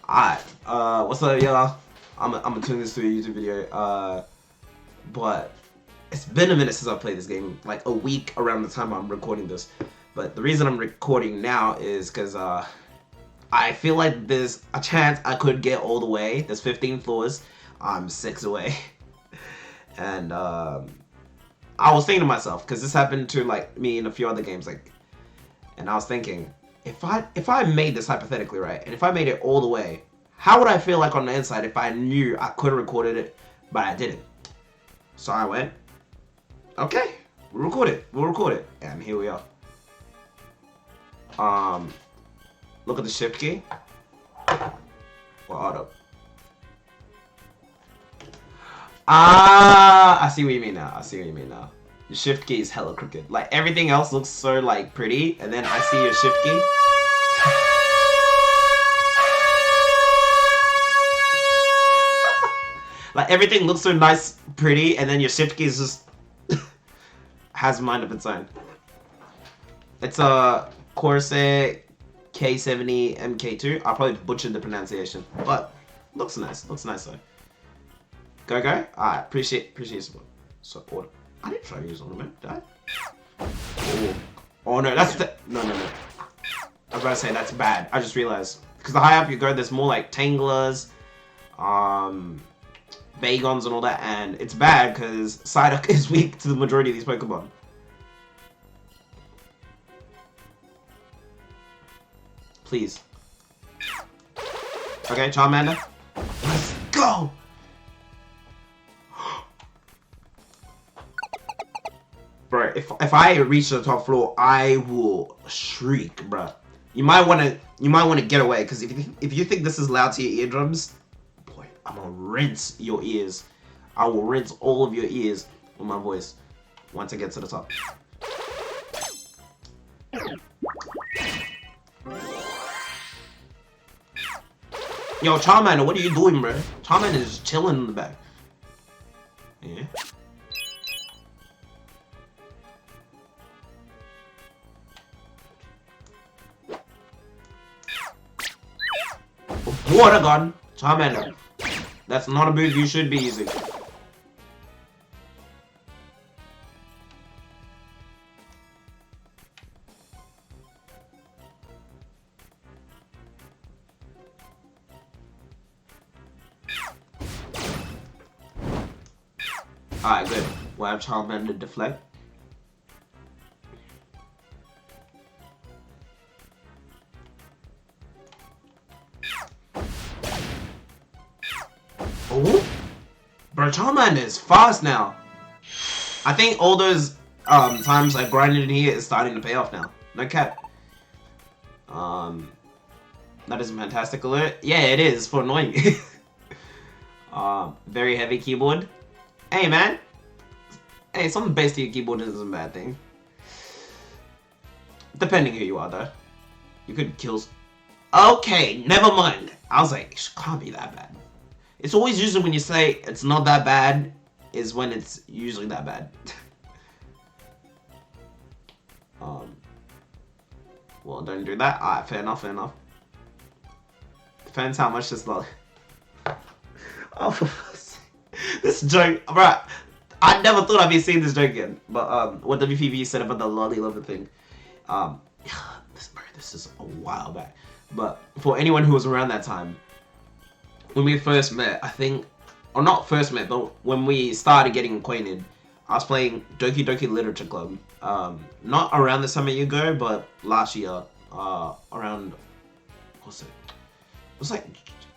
Alright, what's up, y'all? I'm gonna turn this to a YouTube video, but it's been a minute since I played this game, like a week around the time I'm recording this. But the reason I'm recording now is because, I feel like there's a chance I could get all the way. There's 15 floors, I'm 6 away. And, I was thinking to myself, because this happened to, like, me in a few other games, like, and I was thinking, if I made this hypothetically right, and if I made it all the way, how would I feel like on the inside if I knew I could have recorded it, but I didn't? So I went, okay, we'll record it, and here we are. Look at the shift key. Or auto. I see what you mean now. The shift key is hella crooked. Like, everything else looks so, like, pretty, and then I see your shift key. Like, everything looks so nice, pretty, and then your shift key is just has a mind of its own. It's a Corsair K70 MK2. I'll probably butcher the pronunciation, but looks nice though. Go. Alright, appreciate support. So order. I didn't try to use ornament, did I? Oh no, that's the no. I was about to say that's bad. I just realized because the higher up you go, there's more like Tanglers, Bagons and all that, and it's bad because Psyduck is weak to the majority of these Pokemon. Please. Okay, Charmander. Let's go! Bro, if I reach the top floor, I will shriek, bro. You might wanna get away, because if you think this is loud to your eardrums, boy, I'm gonna rinse your ears. I will rinse all of your ears with my voice once I get to the top. Yo, Charmander, what are you doing, bro? Charmander is just chilling in the back. Yeah. Water gun, Charmander. That's not a move you should be using. Alright, good. We'll have Charmander deflect. Oh, bro, Charmander is fast now. I think all those times I grinded in here is starting to pay off now. No cap. That is a fantastic alert. Yeah, it is for annoying. Very heavy keyboard. Hey, man. Hey, some bass to your keyboard isn't a bad thing. Depending who you are, though. You could kill. Okay, never mind. I was like, it can't be that bad. It's always usually when you say it's not that bad, is when it's usually that bad. Well, don't do that. Alright, fair enough. Depends how much this log. Oh, this joke, bro. I never thought I'd be seeing this joke again. But what WPV said about the lolly lover thing. This is a while back. But for anyone who was around that time, when we first met, I think, or not first met, but when we started getting acquainted, I was playing Doki Doki Literature Club. Not around this time a year ago, but last year, around, what's it? It was like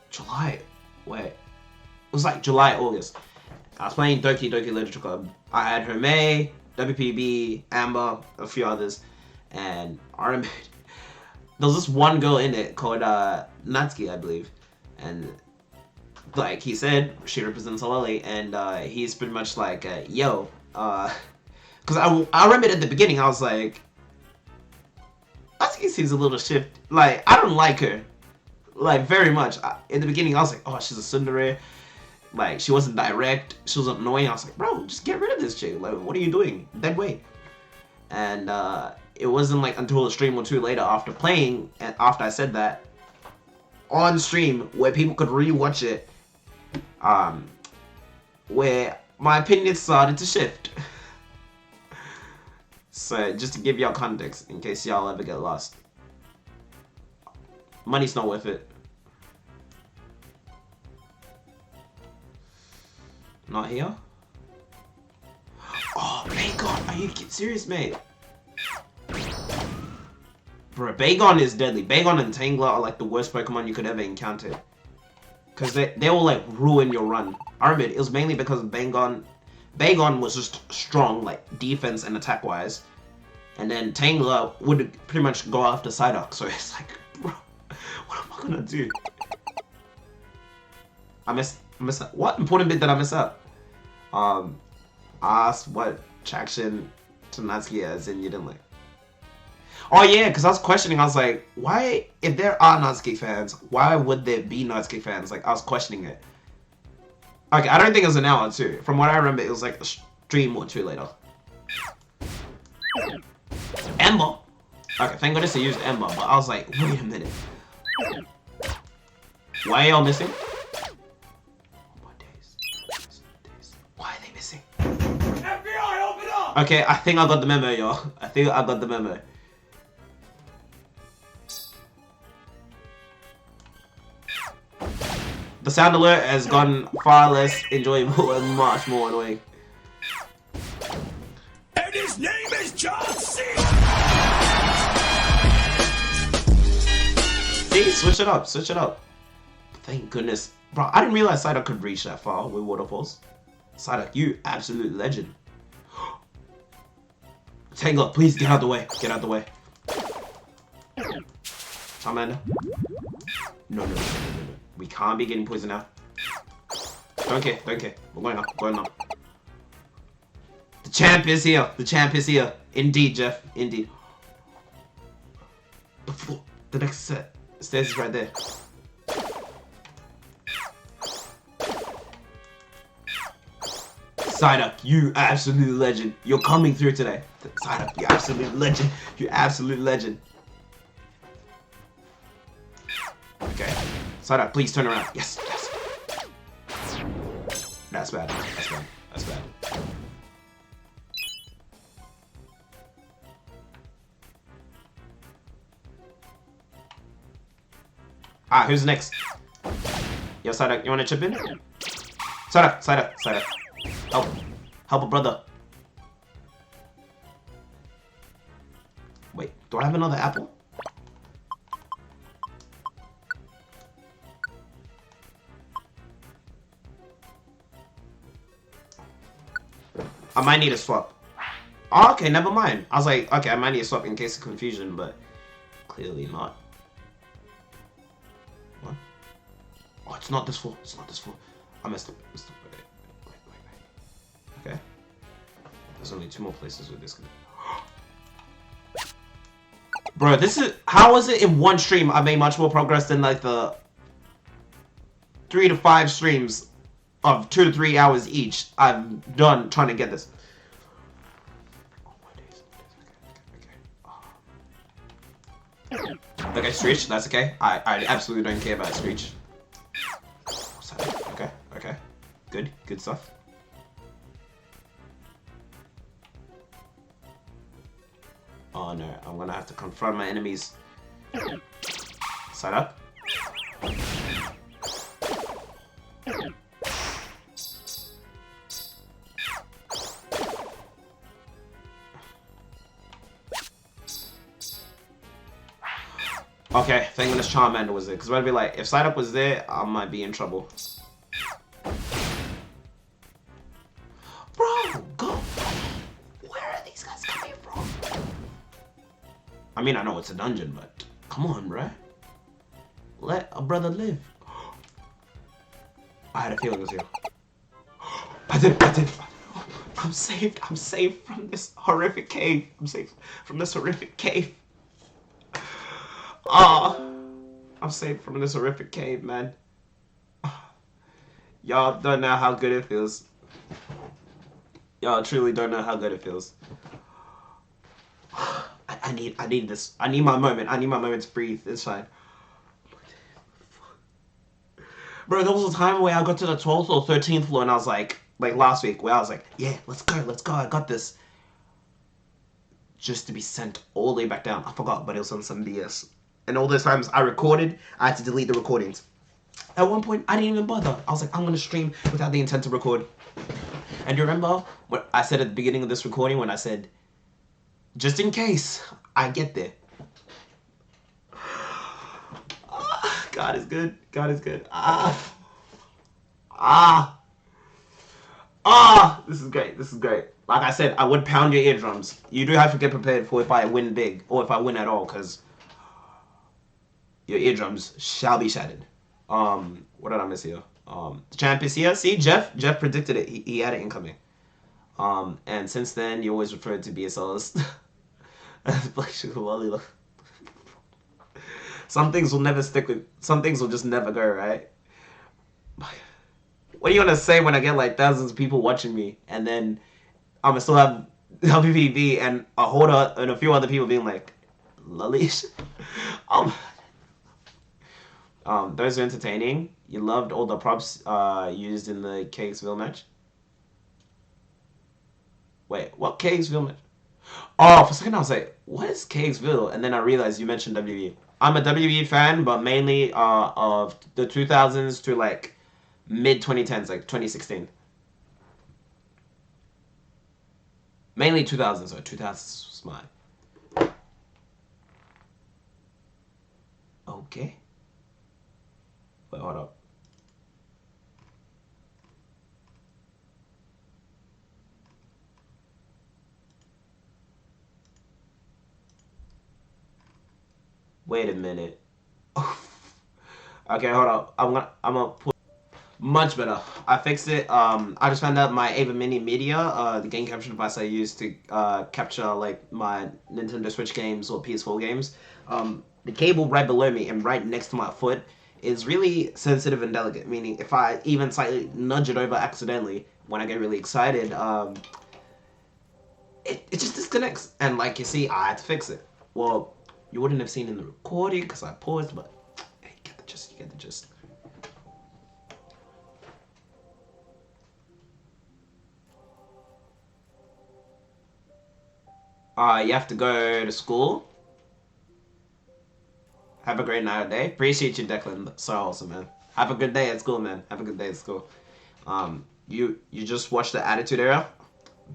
July. Wait, it was like July, August. I was playing Doki Doki Literature Club. I had Hermé, WPB, Amber, a few others, and I remember there was this one girl in it called Natsuki, I believe, and like he said, she represents a lolly, and he's pretty much like, yo, because I remember at the beginning I was like, Natsuki seems a little shift. Like, I don't like her, like, very much. In the beginning I was like, oh, she's a tsundere. Like, she wasn't direct, she was annoying. I was like, bro, just get rid of this chick. Like, what are you doing? Dead weight. And it wasn't like until a stream or two later after playing, and after I said that, on stream where people could rewatch it, where my opinion started to shift. So just to give y'all context, in case y'all ever get lost, money's not worth it. Not here. Oh, Bagon, are you serious, mate? Bro, Bagon is deadly. Bagon and Tangler are like the worst Pokemon you could ever encounter. Because they will like ruin your run. I remember it was mainly because Bagon was just strong, like defense and attack wise. And then Tangler would pretty much go after Psyduck. So it's like, bro, what am I gonna do? I missed that. What important bit did I miss up? I asked what traction to Natsuki as in you didn't like. Oh yeah, because I was questioning, I was like, why, if there are Natsuki fans, why would there be Natsuki fans? Like, I was questioning it. Okay, I don't think it was an hour or two. From what I remember, it was like a stream or two later. Ember? Okay, thank goodness I used Ember, but I was like, wait a minute. Why are y'all missing? Why are they missing? FBI, open up! Okay, I think I got the memo, y'all. I think I got the memo. The sound alert has gotten far less enjoyable and much more annoying. And his name is John C. See, switch it up, switch it up. Thank goodness. Bro, I didn't realize Psyduck could reach that far with waterfalls. Psyduck, you absolute legend. Tangler, please get out the way. Get out the way. Charmander. No. We can't be getting poisoned now. Don't care. We're going up. The champ is here. The champ is here. Indeed, Jeff. Indeed. The floor. The next set. Stairs is right there. Psyduck, you absolute legend. You're coming through today. Psyduck, you absolute legend. You absolute legend. Okay. Psyduck, please turn around. Yes. That's bad. Who's next? Yo, Psyduck, you wanna chip in? Psyduck. Help a brother. Wait, do I have another apple? I might need a swap. Oh, okay, never mind. I was like, okay, I might need a swap in case of confusion, but clearly not. What? Oh, it's not this full. I messed up. Wait. Okay. There's only 2 more places with this. Bro, this is... How is it in one stream I made much more progress than like the 3 to 5 streams of 2 to 3 hours each I've done trying to get this. Okay, Screech, that's okay. I absolutely don't care about Screech. Okay. Good stuff. Oh no, I'm gonna have to confront my enemies. Side up. Okay, thank goodness Charmander was there, because I'd be like, if Psyduck was there, I might be in trouble. Bro, go! Where are these guys coming from? I mean, I know it's a dungeon, but come on, bruh. Let a brother live. I had a feeling it was here. I did. I'm saved from this horrific cave. I'm saved from this horrific cave. I'm saved from this horrific cave, man. Y'all don't know how good it feels. Y'all truly don't know how good it feels. I need this. I need my moment. I need my moment to breathe. It's fine. Bro, there was a time where I got to the 12th or 13th floor and I was like last week, where I was like, yeah, let's go, I got this. Just to be sent all the way back down. I forgot, but it was on some BS. And all those times I recorded, I had to delete the recordings. At one point, I didn't even bother. I was like, I'm gonna stream without the intent to record. And you remember what I said at the beginning of this recording when I said, just in case I get there. God is good. God is good. This is great. This is great. Like I said, I would pound your eardrums. You do have to get prepared for if I win big, or if I win at all, because your eardrums shall be shattered. What did I miss here? The champ is here. See, Jeff predicted it. He had it incoming. And since then, you always referred to BSLs as Black Sugar Lolly. Some things will never stick with. Some things will just never go, right? What are you gonna say when I get like thousands of people watching me, and then I'm gonna still have WPV and a few other people being like, Lollies? Those are entertaining. You loved all the props used in the Cakesville match. Wait, what Cakesville match? Oh, for a second I was like, what is Cakesville? And then I realized you mentioned WWE. I'm a WWE fan, but mainly of the 2000s to like mid 2010s, like 2016. Mainly 2000s, so 2000s was mine. Okay. Wait, hold up. Wait a minute. Okay, hold up. I'm gonna put much better. I fixed it. I just found out my Ava Mini Media, the game capture device I use to capture like my Nintendo Switch games or PS4 games. The cable right below me and right next to my foot is really sensitive and delicate. Meaning, if I even slightly nudge it over accidentally when I get really excited, it just disconnects. And like you see, I had to fix it. Well, you wouldn't have seen in the recording because I paused, but hey, you get the gist. You get the gist. You have to go to school. Have a great night or day. Appreciate you, Declan. So awesome, man. Have a good day at school, man. Have a good day at school. You just watched the Attitude Era.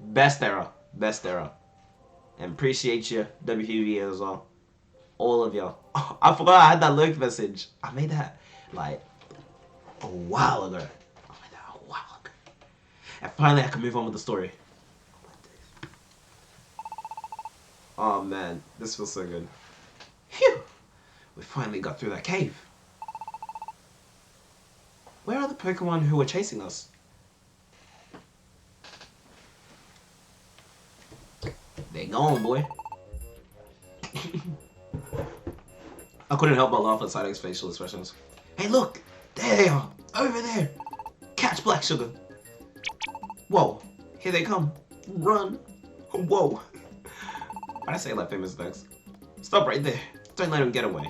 Best era. Best era. And appreciate you, WPV as well. All of y'all. Oh, I forgot I had that lurk message. I made that like a while ago. And finally I can move on with the story. Oh man, this feels so good. Phew! We finally got through that cave. Where are the Pokemon who were chasing us? They gone, boy. I couldn't help but laugh at Psyduck's facial expressions. Hey look! There they are! Over there! Catch Black Sugar! Whoa! Here they come! Run! Whoa! Why'd I say like famous effects? Stop right there! Don't let him get away.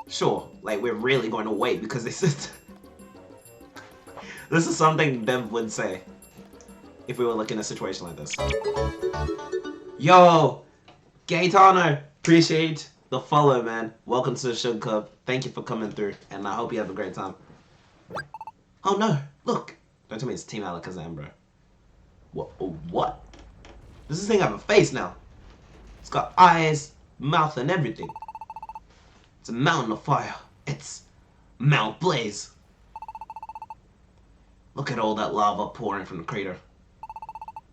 Sure, like we're really going to wait because this is... This is something Bev would say if we were looking at a situation like this. Yo! Gaetano! Appreciate the follow, man. Welcome to the Sugar Club. Thank you for coming through, and I hope you have a great time. Oh no! Look! Don't tell me it's Team Alakazam, bro. What? What? Does this thing have a face now? It's got eyes, mouth, and everything. It's a mountain of fire. It's Mount Blaze. Look at all that lava pouring from the crater.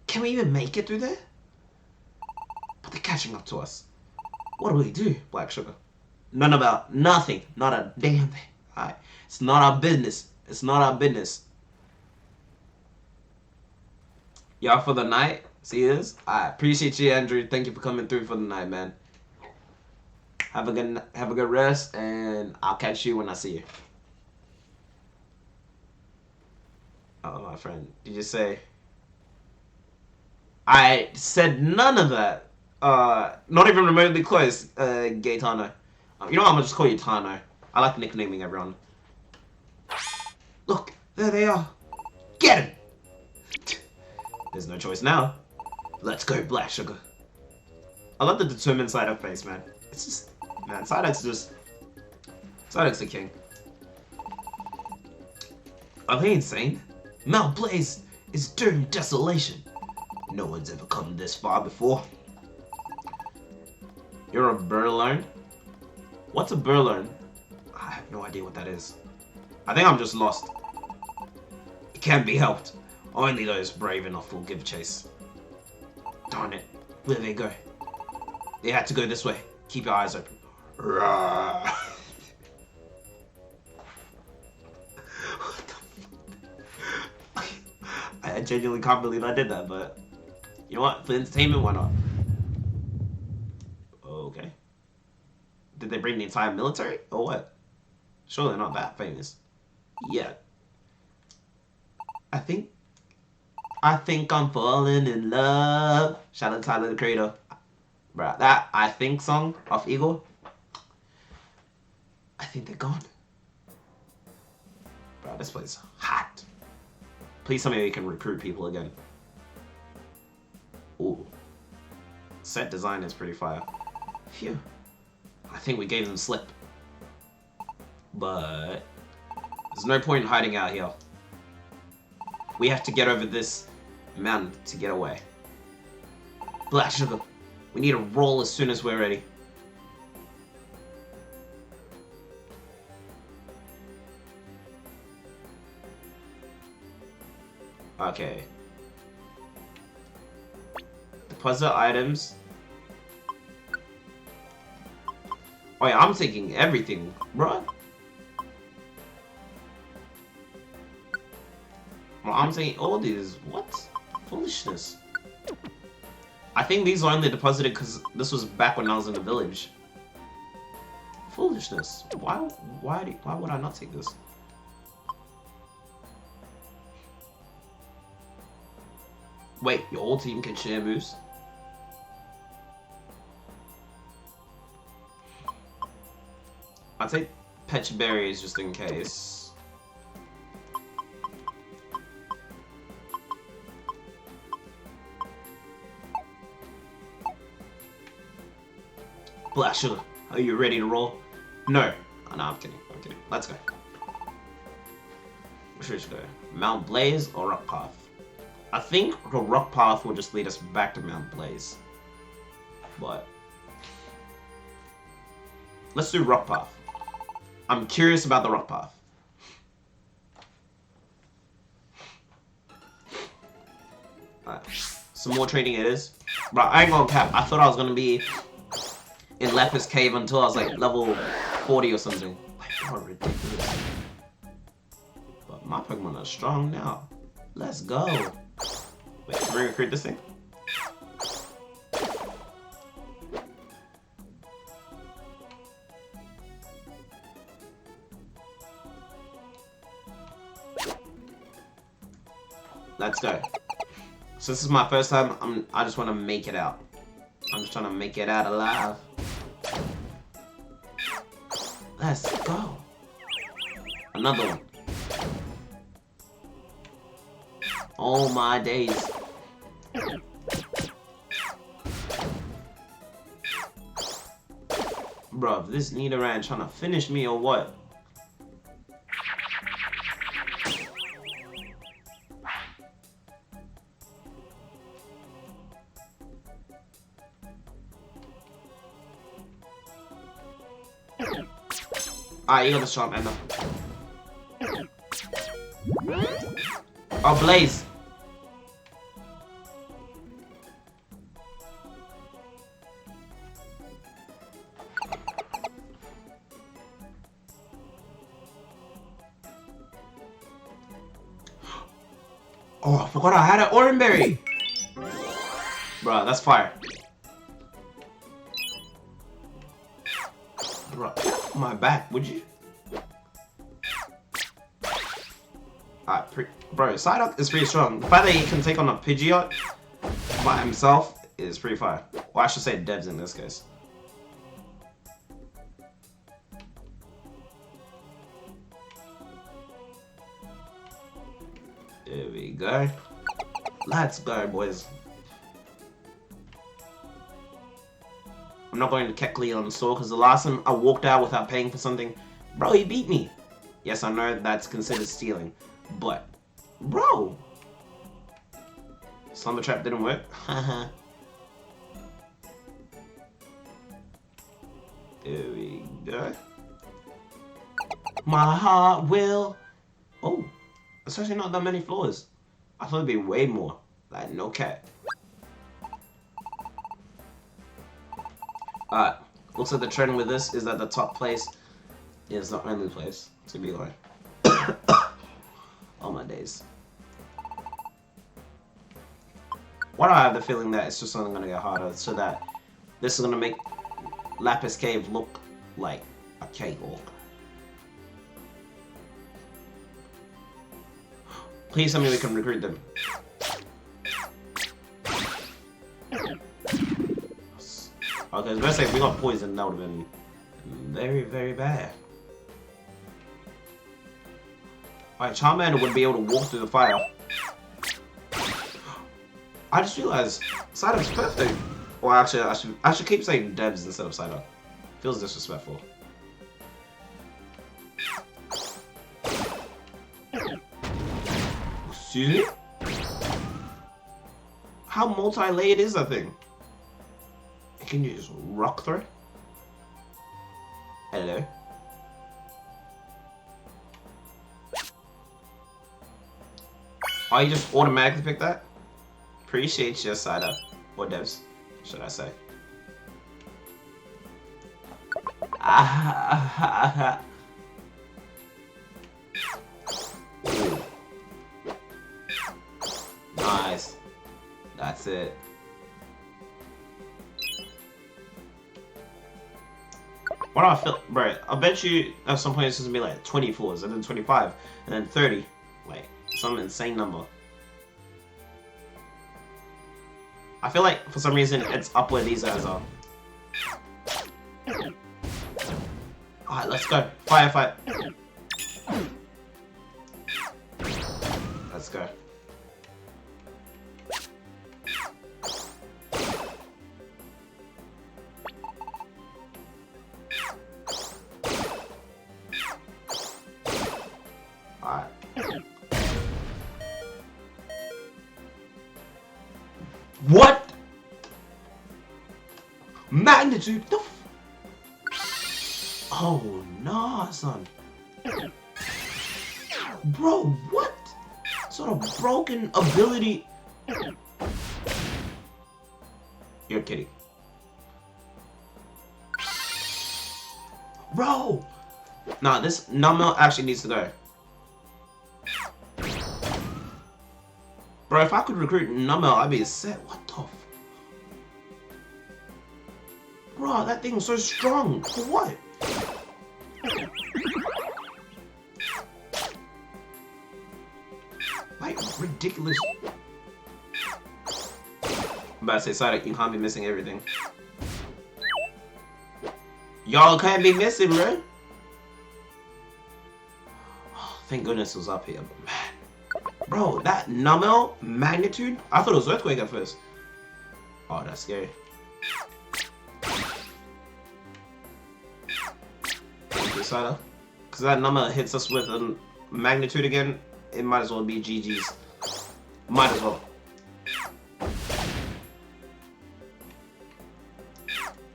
Can we even make it through there? But they're catching up to us. What do we do, Black Sugar? Nothing. Not a damn thing. Alright. It's not our business. It's not our business. Y'all for the night? See this? I appreciate you, Andrew. Thank you for coming through for the night, man. Have a good rest, and I'll catch you when I see you. Oh, my friend, did you say? I said none of that. Not even remotely close, Gaetano. You know what, I'm gonna just call you Tano. I like nicknaming everyone. There they are. Get him! There's no choice now. Let's go, Black Sugar. I love the determined Psyduck face, man. It's just... Man, Psyduck's the king. Are they insane? Mount Blaze is doomed desolation. No one's ever come this far before. You're a Burlone? What's a Burlone? I have no idea what that is. I think I'm just lost. It can't be helped. Only those brave enough will give chase. Darn it. Where did they go? They had to go this way. Keep your eyes open. What the fuck? I genuinely can't believe I did that, but... You know what? For entertainment, why not? Okay. Did they bring the entire military? Or what? Surely they're not that famous. Yeah. I think I'm falling in love. Shout out to Tyler the Creator. Bruh, that I Think song off Eagle. I think they're gone. Bro, this place is hot. Please tell me we can recruit people again. Ooh. Set design is pretty fire. Phew. I think we gave them slip. But there's no point in hiding out here. We have to get over this mountain to get away. Black Sugar, we need to roll as soon as we're ready. Okay. Deposit items. Oh yeah, I'm taking everything, bro. Well, I'm taking all these. What? Foolishness. I think these are only deposited because this was back when I was in the village. Foolishness. Why would I not take this? Wait, your whole team can share moves? I'll take Petch Berries just in case. Black Sugar, are you ready to roll? No. Oh, no, I'm kidding. I'm kidding. Let's go. Where should we go? Mount Blaze or Rock Path? I think the Rock Path will just lead us back to Mount Blaze. But let's do Rock Path. I'm curious about the Rock Path. Alright. Some more trading it is. Bro, I ain't gonna cap. I thought I was gonna be in Lepus Cave until I was like level 40 or something. Like, how ridiculous. But my Pokemon are strong now. Let's go. Wait, can we recruit this thing? Let's go. So this is my first time. I just want to make it out. I'm just trying to make it out alive. Let's go. Another one. Oh my days. Bruh, this Nidoran trying to finish me or what? Ah, you got the Sharp Ender. Oh, Blaze! Oh, I forgot I had an Oranberry! Bruh, that's fire. Bruh, get off my back, would you? Alright, bro, Psyduck is pretty strong. The fact that he can take on a Pidgeot by himself is pretty fire. Well, I should say Devs in this case. There we go. Let's go, boys. I'm not going to Keckley on the store because the last time I walked out without paying for something, bro, he beat me. Yes, I know that's considered stealing, but, bro, Slumber Trap didn't work. There we go. My heart will. Oh, it's actually not that many floors. I thought it'd be way more. Like, no cap. Alright, looks like the trend with this is that the top place is the only place to be like. Oh my days. Why do I have the feeling that it's just only gonna get harder so that this is gonna make Lapis Cave look like a cakewalk? Please tell me we can recruit them. Okay, I was gonna say if we got poisoned, that would have been very, very bad. Alright, Charmander would be able to walk through the fire. I just realized Psyduck's perfect. Well, actually, I should keep saying Debs instead of Psyduck. Feels disrespectful. Excuse me? How multi-layered is that thing? Can you just rock through? Hello? Oh, you just automatically pick that? Appreciate your side up. Or devs, should I say. Ooh. Nice. That's it. What do I feel? Bro, I bet you at some point it's gonna be like 20 floors, and then 25, and then 30. Like, some insane number. I feel like, for some reason, it's up where these guys are. Alright, let's go. Firefight. Let's go. Alright. What? Magnitude? The oh, nah, son. Bro, what sort of broken ability? You're kidding. Bro! Nah, this Numel actually needs to go. Bro, if I could recruit Numel, I'd be set. What the f... Bro, that thing's so strong. For what? Like, ridiculous. I'm about to say, Psyduck, you can't be missing everything. Y'all can't be missing, bro. Oh, thank goodness it was up here, but man. Bro, that Numel magnitude? I thought it was Earthquake at first. Oh, that's scary. Thank you, Psyduck. Because that Numel hits us with a magnitude again, it might as well be GG's. Might as well.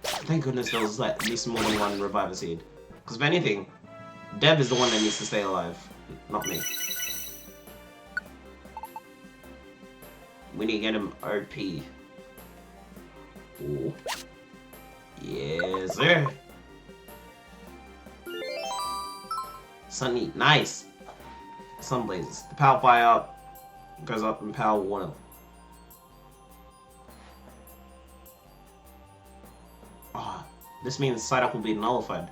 Thank goodness there was like at least more than one Reviver Seed. Because if anything, Deb is the one that needs to stay alive, not me. We need to get him OP. Ooh. Yes, sir. Sunny, nice. Sunblazes. The power fire goes up in power water. Oh, this means Psyduck will be nullified.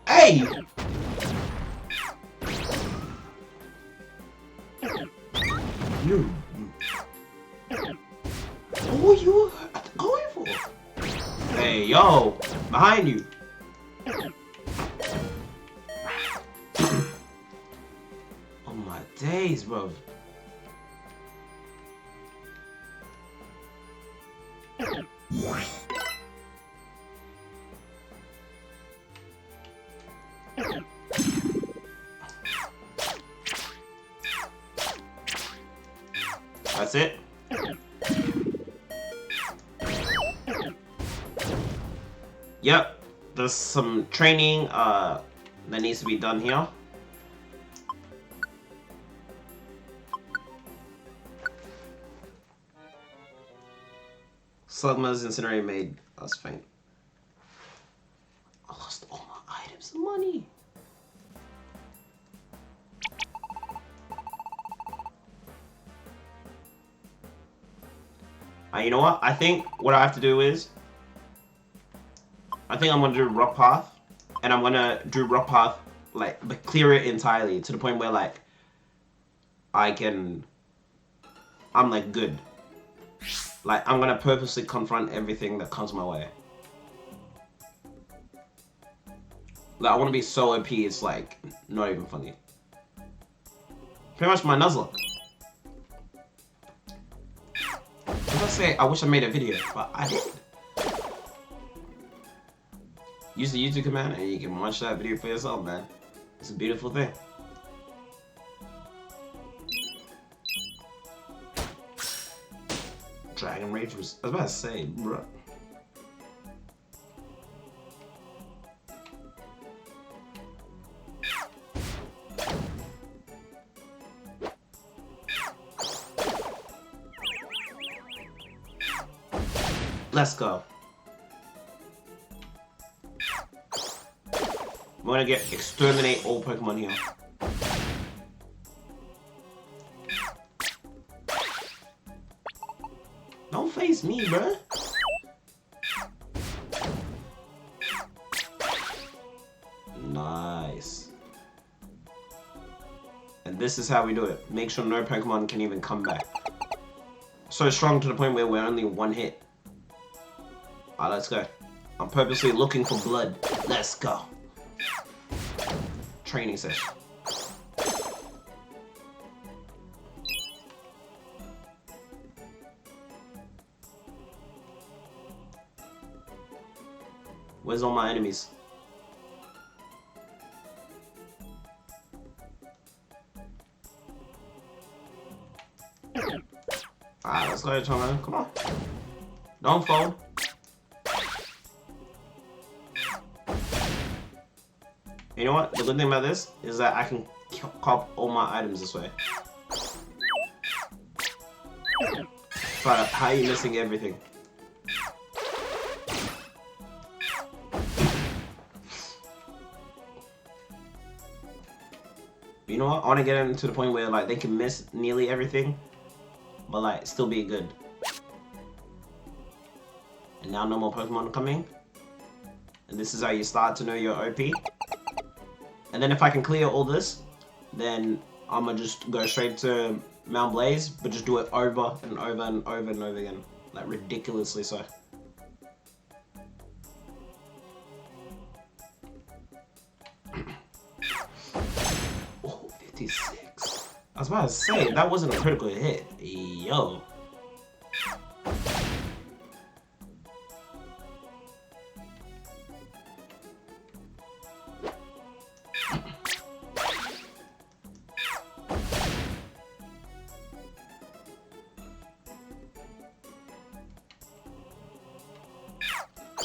Hey! You. What were you going for? Hey, yo! Behind you! Oh my days, bro. That's it. Yep, there's some training that needs to be done here. Slugma's incinerator made us faint. I lost all my items and money. You know what? I think what I have to do is I think I'm gonna do rock path, and I'm gonna do rock path like but clear it entirely to the point where like I'm like good. Like I'm gonna purposely confront everything that comes my way. Like I want to be so OP, it's like not even funny. Pretty much my Nuzlocke. I was gonna say I wish I made a video, but I didn't. Use the YouTube command and you can watch that video for yourself, man. It's a beautiful thing. Dragon Rage was... I was about to say, bro. Let's go. We're gonna get exterminate all Pokemon here. Don't face me, bruh. Nice. And this is how we do it. Make sure no Pokemon can even come back. So strong to the point where we're only one hit. Alright, let's go. I'm purposely looking for blood. Let's go. Training session. Where's all my enemies? Alright, let's go, Tom. Come on. Don't fold. You know what? The good thing about this is that I can cop all my items this way. But how are you missing everything? You know what? I want to get them to the point where like they can miss nearly everything, but like still be good. And now no more Pokemon coming. And this is how you start to know your OP. And then if I can clear all this, then I'm gonna just go straight to Mount Blaze, but just do it over and over and over and over again. Like ridiculously so. Oh, 56. I was about to say, that wasn't a critical hit. Yo.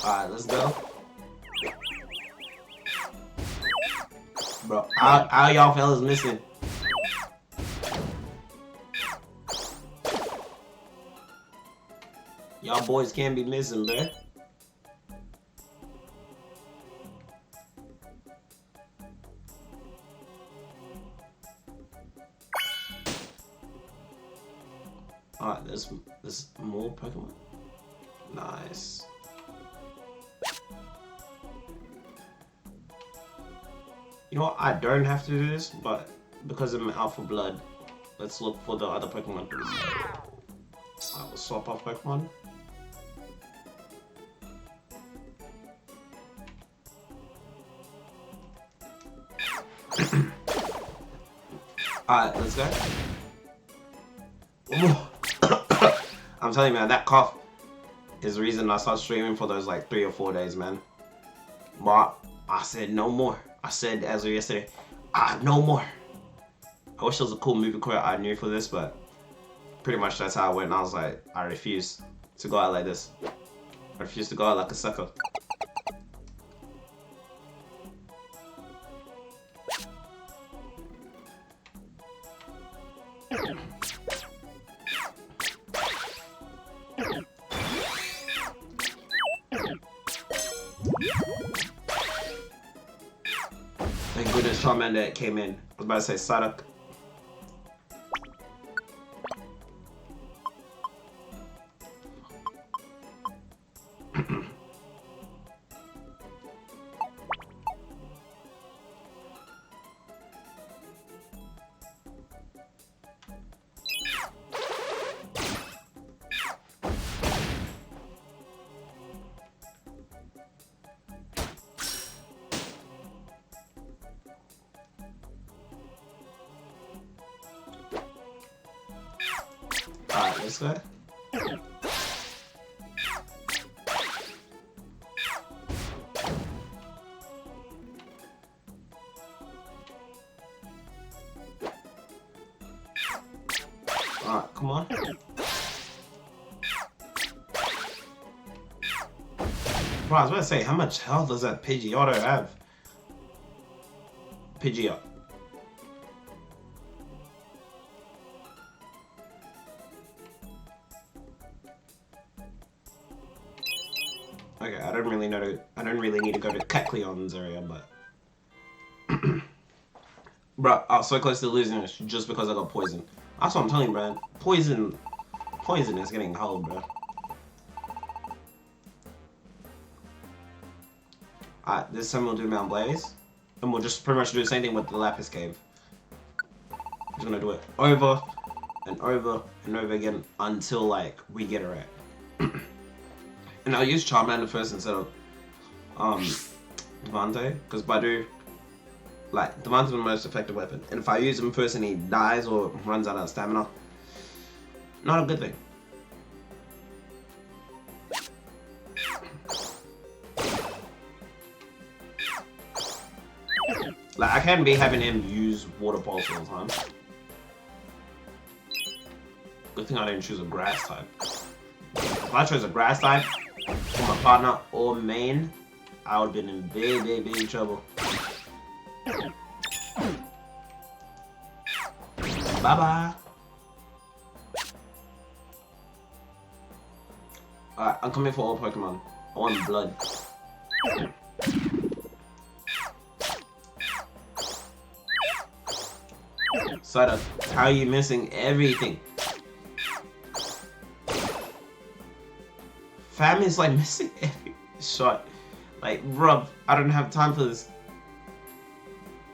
Alright, let's go. Bro, how y'all fellas missing? Y'all boys can't be missing, bruh. Alright, there's more Pokemon. Nice. You know what? I don't have to do this, but because I'm out for blood, let's look for the other Pokemon. I will swap off Pokemon. Alright, let's go. I'm telling you, man, that cough is the reason I started streaming for those like 3 or 4 days, man. But I said no more. I said as of yesterday, no more. I wish there was a cool movie quote I knew for this, but pretty much that's how I went. And I was like, I refuse to go out like this. I refuse to go out like a sucker. Thank goodness Charmander came in. I was about to say Sadak. Alright, let's go. Alright, come on. Bro, I was about to say, how much health does that Pidgeotto have? Pidgeot. Okay, I don't really need to go to Kecleon's area, but bro, I was so close to losing this just because I got poisoned. That's what I'm telling you, bro. Poison is getting cold, bro. Alright, this time we'll do Mount Blaze, and we'll just pretty much do the same thing with the Lapis Cave. I'm just gonna do it over and over and over again until like we get it right. And I'll use Charmander first instead of Devante, because Badu, like, Devante's the most effective weapon. And if I use him first and he dies or runs out of stamina, not a good thing. Like, I can't be having him use Water Pulse all the time. Good thing I didn't choose a Grass type. If I chose a Grass type for my partner or main, I would have been in big trouble. Bye-bye. Alright, I'm coming for all Pokemon. I want blood. Sada, how are you missing everything? Fam is like missing every shot. Like, bruv, I don't have time for this.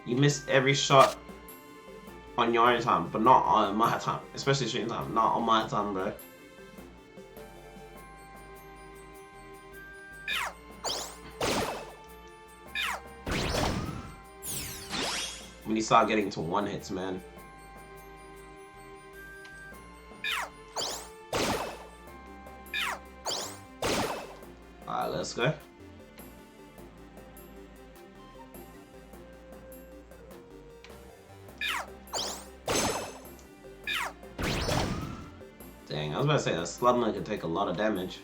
You miss every shot on your own time, but not on my time. Especially stream time, not on my time, bro. When you start getting to one hits, man. Alright, let's go. Dang, I was about to say that Sludman could take a lot of damage.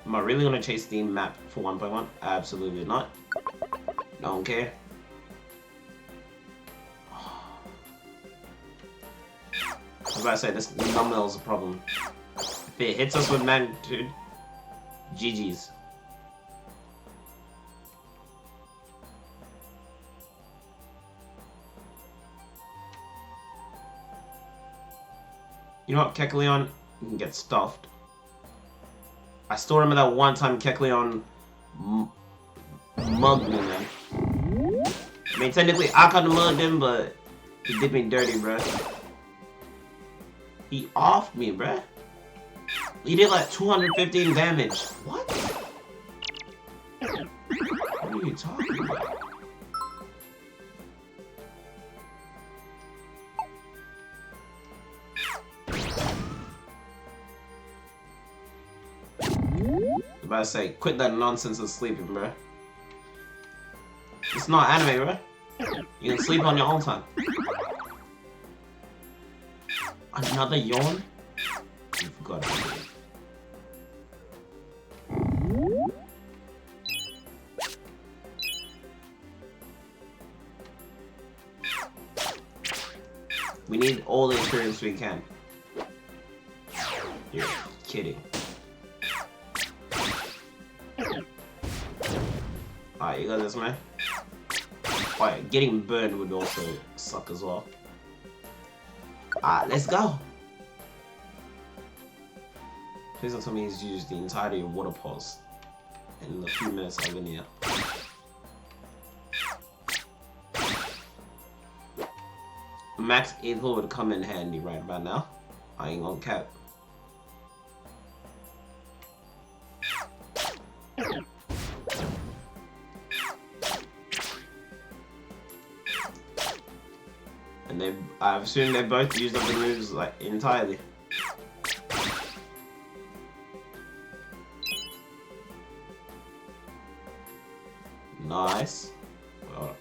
Am I really gonna chase the map for 1.1? Absolutely not. Don't care. I was about to say, this Nummel's a problem. If it hits us with magnitude, GG's. You know what, Kecleon, you can get stuffed. I still remember that one time Kecleon mugged me, man. I mean, technically, I could've mugged him, but he did me dirty, bruh. He offed me, bruh. You did like 215 damage. What? What are you talking about? I'm about to say, quit that nonsense of sleeping, bro. It's not anime, bro. You can sleep on your own time. Another yawn? You forgot about it. We need all the experience we can. You're kidding. Alright, you got this, man. Alright, getting burned would also suck as well. Alright, let's go. Please don't tell me he's used the entirety of water pulse in the few minutes I've been here. Max Ether would come in handy right about now. I ain't gonna cap. And I assume they both used up the moves like entirely. Nice. Well.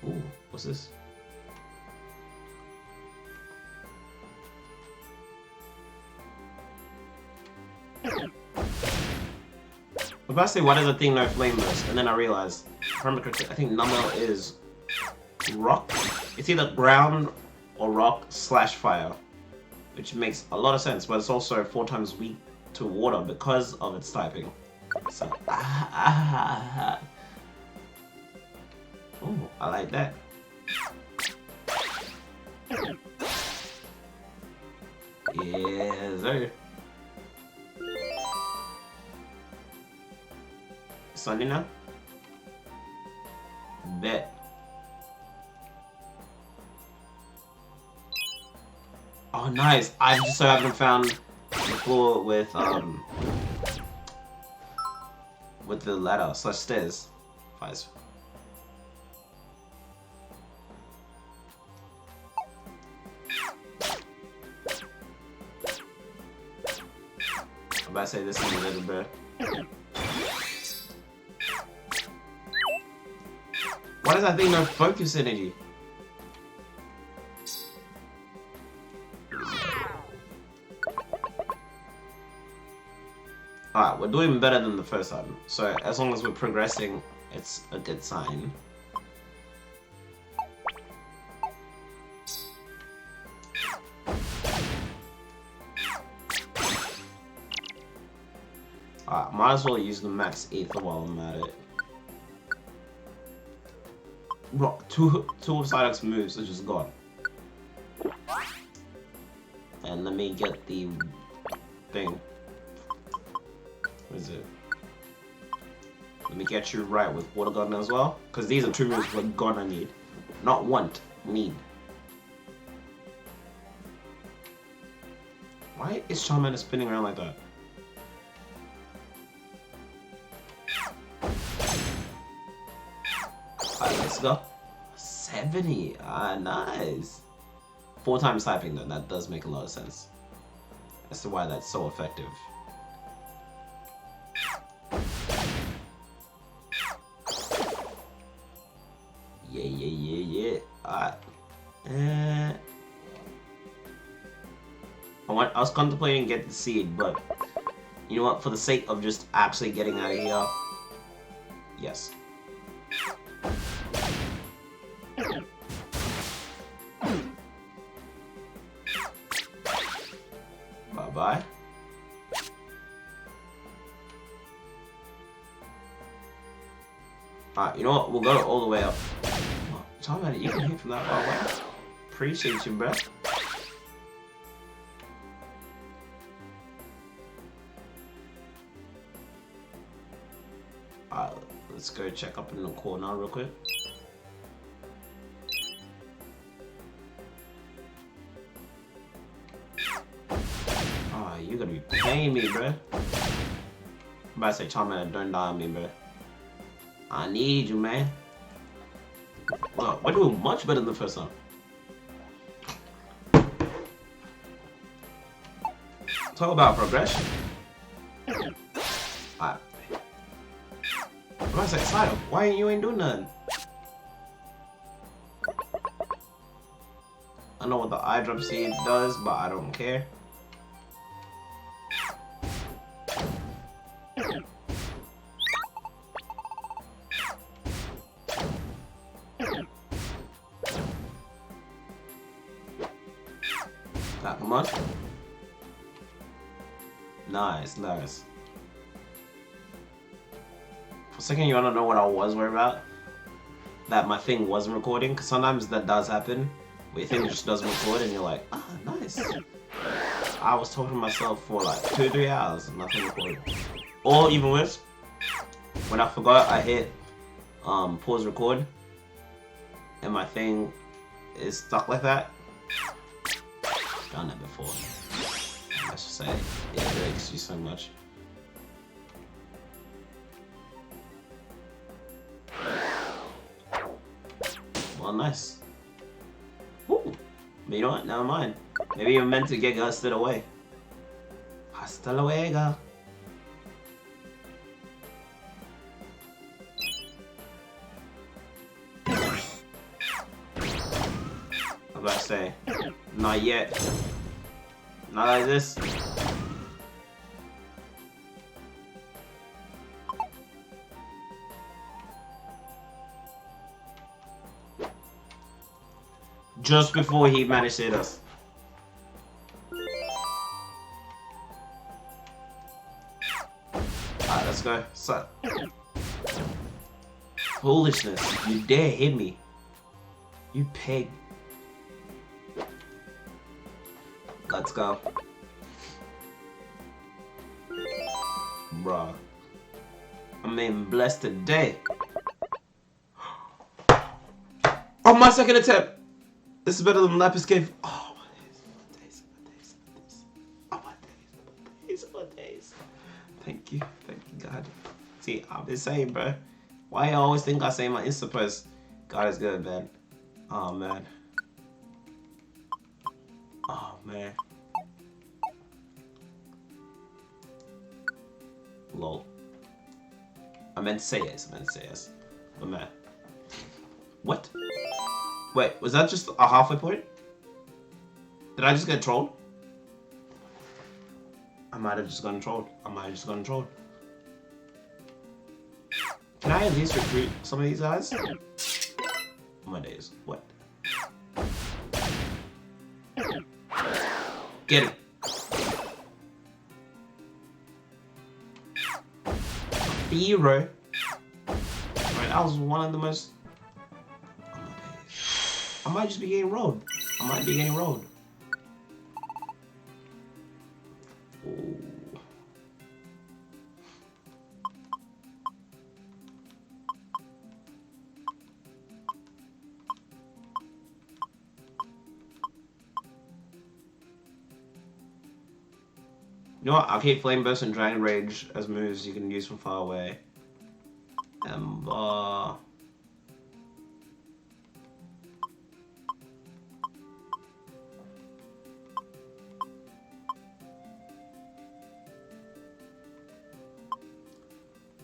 Ooh, what's this? I was about to say, why does the thing know flame burst? And then I realized, if I remember correctly, I think Numel is rock. It's either ground or rock slash fire, which makes a lot of sense, but it's also 4 times weak to water because of its typing. So, oh, I like that. Yeah, sir. Sunday now? Bet. Oh, nice. I just so haven't found the floor with the ladder slash stairs. Fives. I'm about to say this thing a little bit. Why does that thing know focus energy? Alright, we're doing better than the first time. So as long as we're progressing, it's a good sign. Alright, might as well use the max ether while I'm at it. Rock, two of Psyduck's moves are just gone. And let me get the thing. What is it? Let me get you right with Water Gun as well. Because these are 2 moves we're gonna need. Not want, need. Why is Charmander spinning around like that? Alright, let's go. 70. Ah, nice. 4 times typing though, that does make a lot of sense. As to why that's so effective. Yeah. Alright. I was contemplating getting the seed, but you know what? For the sake of just actually getting out of here, yes. Bye-bye. Alright, you know what? We'll go all the way up. Oh, Charmander, you can hit from that far away. Appreciate you, bruh. Let's go check up in the corner real quick. Oh, you gonna be paying me, bruh. I'm about to say, Charmander, don't die on me, bruh. I need you, man. Well, we're doing much better than the first time. Talk about progression. Alright. I'm about to say, Saito, why you ain't doing nothing? I know what the eye drop seed does, but I don't care. Come on. Nice, nice. For a second, you wanna know what I was worried about? That my thing wasn't recording, because sometimes that does happen. Where your thing just doesn't record, and you're like, ah, nice. I was talking to myself for like 2 or 3 hours and nothing recorded. Or even worse, when I forgot, I hit pause record, and my thing is stuck like that. Done that before. Let's just say it hurts you so much. Well, nice. Woo. But you know what? Never mind. Maybe you're meant to get gusted away. Hasta luego. I'm about to say, not yet. Not like this. Just before he managed to hit us. Alright, let's go. So, foolishness. You dare hit me. You pig. Let's go. Bruh. I'm even blessed today. Oh, my second attempt! This is better than Lapis Cave. Oh, my days. Oh, my days. Thank you, God. See, I've been saying, bro. Why I always think I say my Insta post? God is good, man. Oh, man. Oh, man. Lol. I meant to say yes. But man. What? Wait, was that just a halfway point? Did I just get trolled? I might have just gotten trolled. Can I at least recruit some of these guys? Oh my days. What? Get him. Hero. Right, that was one of the most... Oh my days. I might just be getting rolled. Ooh. You know what? I'll keep Flame Burst and Dragon Rage as moves you can use from far away. Ember.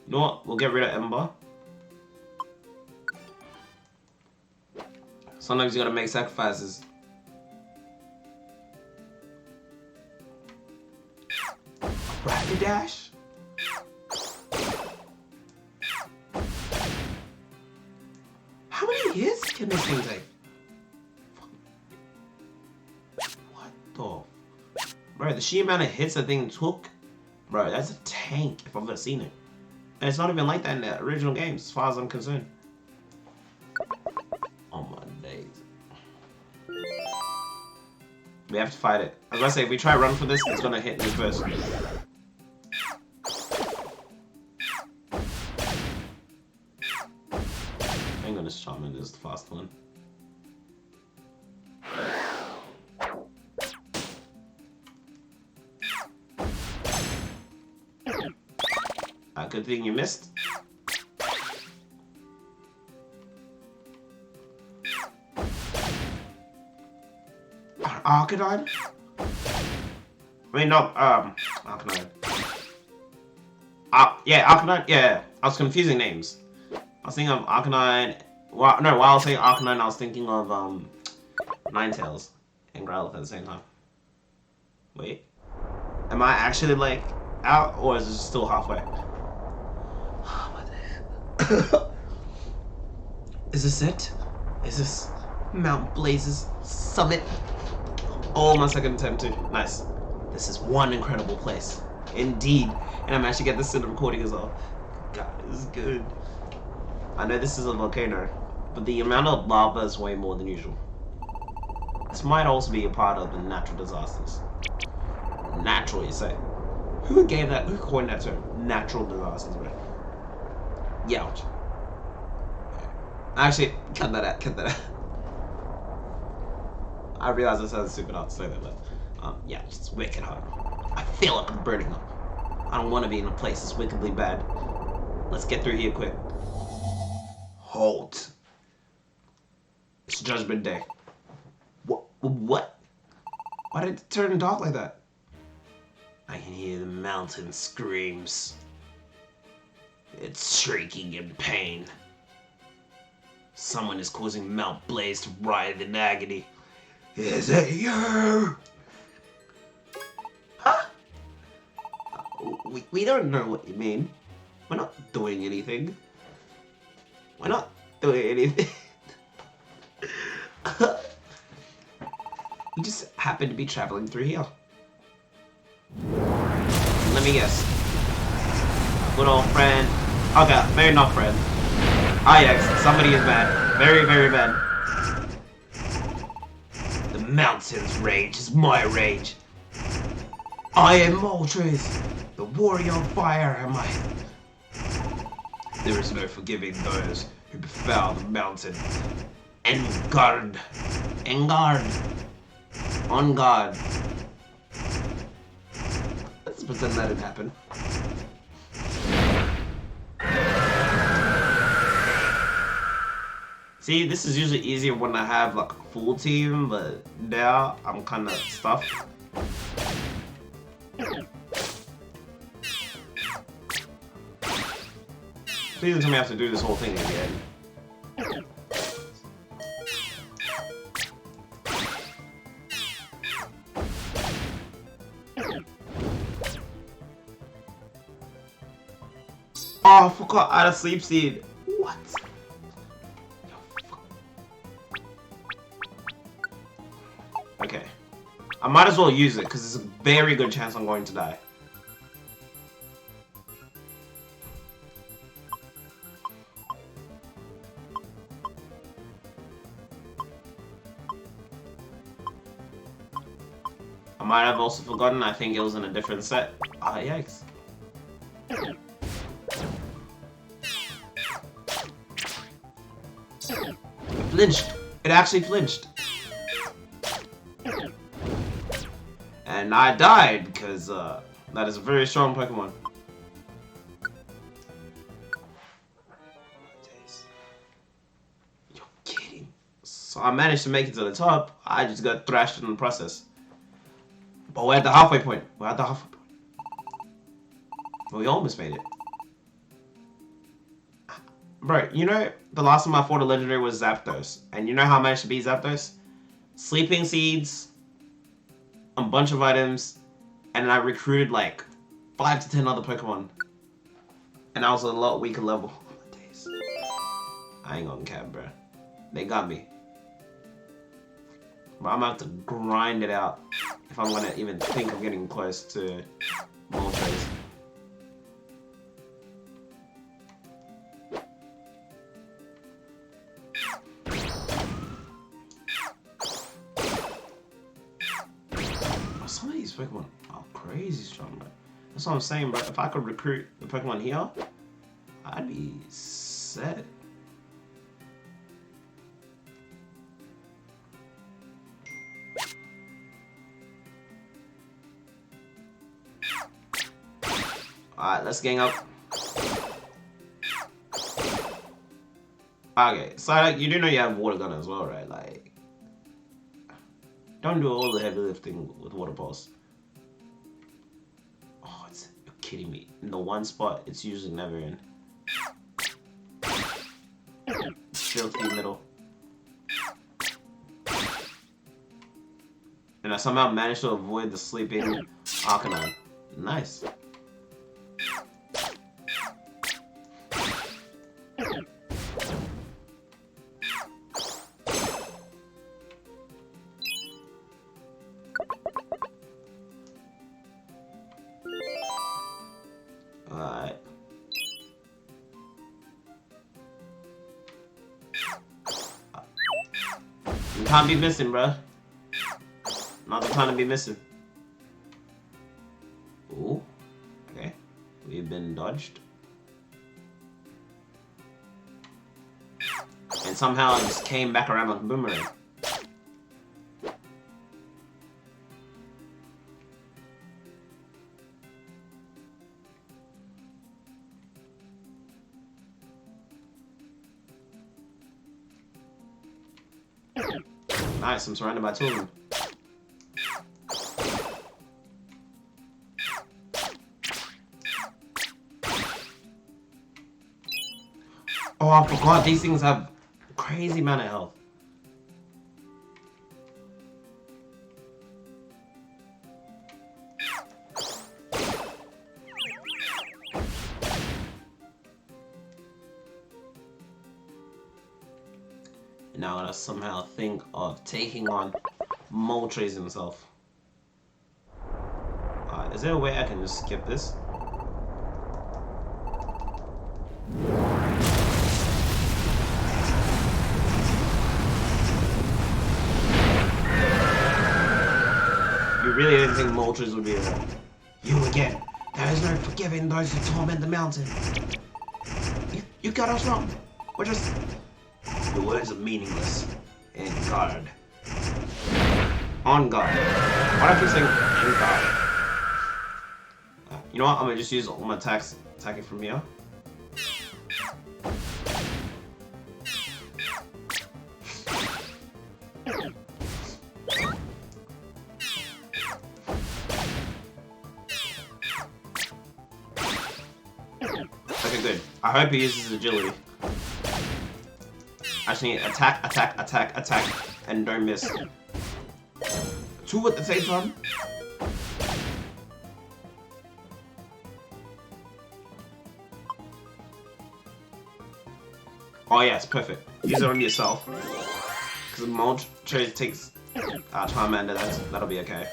You know what? We'll get rid of Ember. Sometimes you gotta make sacrifices. Rapid dash? How many hits can this thing take? What the? Bro, the sheer amount of hits that thing took, bro, that's a tank if I've ever seen it. And it's not even like that in the original games, as far as I'm concerned. Oh my days. We have to fight it. I was gonna say, if we try run for this, it's gonna hit me first. honest, Charmin is the fast one. Good thing you missed. Arcanine? I mean, no, Arcanine. Yeah, Arcanine, yeah. I was confusing names. I was thinking of Arcanine. Well, no, while I was saying Arcanine, I was thinking of, Ninetales and Growlithe at the same time. Wait. Am I actually, like, out, or is it still halfway? Is this it? Is this Mount Blaze's summit? Oh, my second attempt too. Nice. This is one incredible place. Indeed. And I'm actually getting this in the recording as well. God, this is good. I know this is a volcano, but the amount of lava is way more than usual. This might also be a part of the natural disasters. Natural, you say? Who coined that term? Natural disasters, bro. Yeah. Actually, cut that out. I realize it sounds stupid after saying that, but yeah, it's wicked hard. I feel like I'm burning up. I don't want to be in a place that's wickedly bad. Let's get through here quick. Halt. It's Judgment Day. What? Why did it turn dark like that? I can hear the mountain screams. It's shrieking in pain. Someone is causing Mount Blaze to writhe in agony. Is it you? Huh? We don't know what you mean. We're not doing anything. We're not doing anything. We just happen to be traveling through here. Let me guess. Good old friend. Okay, maybe not friend. Ah yes, somebody is bad. Very, very bad. The mountain's rage is my rage. I am Moltres, the warrior of fire am I. There is no forgiving those who befoul the mountain. En garde. En garde. On guard. Let's pretend that didn't happen. See, this is usually easier when I have like a full team, but now I'm kind of stuffed. Please don't tell me I have to do this whole thing again. Oh, I forgot I had a sleep seed. What? Okay. I might as well use it, because there's a very good chance I'm going to die. I might have also forgotten, I think it was in a different set. Ah, yikes. It flinched. It actually flinched. And I died because that is a very strong Pokemon. You're kidding. So I managed to make it to the top. I just got thrashed in the process. But we're at the halfway point. We almost made it. Bro, you know the last time I fought a legendary was Zapdos. And you know how I managed to beat Zapdos? Sleeping Seeds, a bunch of items, and I recruited like 5 to 10 other Pokemon. And I was a lot weaker level. I ain't gonna cap, bro. They got me. But I'm gonna have to grind it out if I'm gonna even think of getting close to Moltres. Some of these Pokemon are crazy strong, bro. That's what I'm saying, bro. If I could recruit the Pokemon here, I'd be set. Alright, let's gang up. Okay, so like, you do know you have water gun as well, right? Like, don't do all the heavy lifting with water pulse. Oh, you're kidding me. In the one spot, it's usually never in. Filthy middle. And I somehow managed to avoid the sleeping Arcanine. Nice. Alright. You can't be missing, bruh. Not the time to be missing. Ooh. Okay. We've been dodged. And somehow it just came back around like a boomerang. Nice, I'm surrounded by two of them. Oh, I forgot these things have crazy amount of health. And now I gotta somehow think of taking on Moltres himself. Is there a way I can just skip this? You really didn't think Moltres would be there? You again. There is no forgiving those who torment the mountain. You got us wrong. We're just... Your words are meaningless. In guard. On guard. Why don't you say in guard? You know what? I'm gonna just use all my attacks. Attack it from here. Okay, good. I hope he uses agility. I just need attack, attack, attack, attack, and don't miss. Two at the same time? Oh yes, perfect. Use it on yourself. Because Moltres takes Charmander, that'll be okay.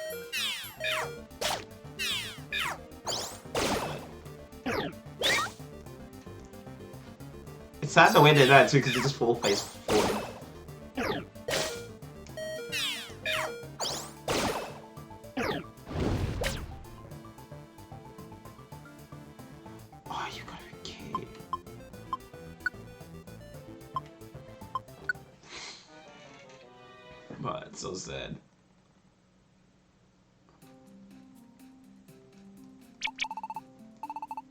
It's sad the way they did that too, because it just full face forward. Oh, you gotta be kidding. But it's so sad.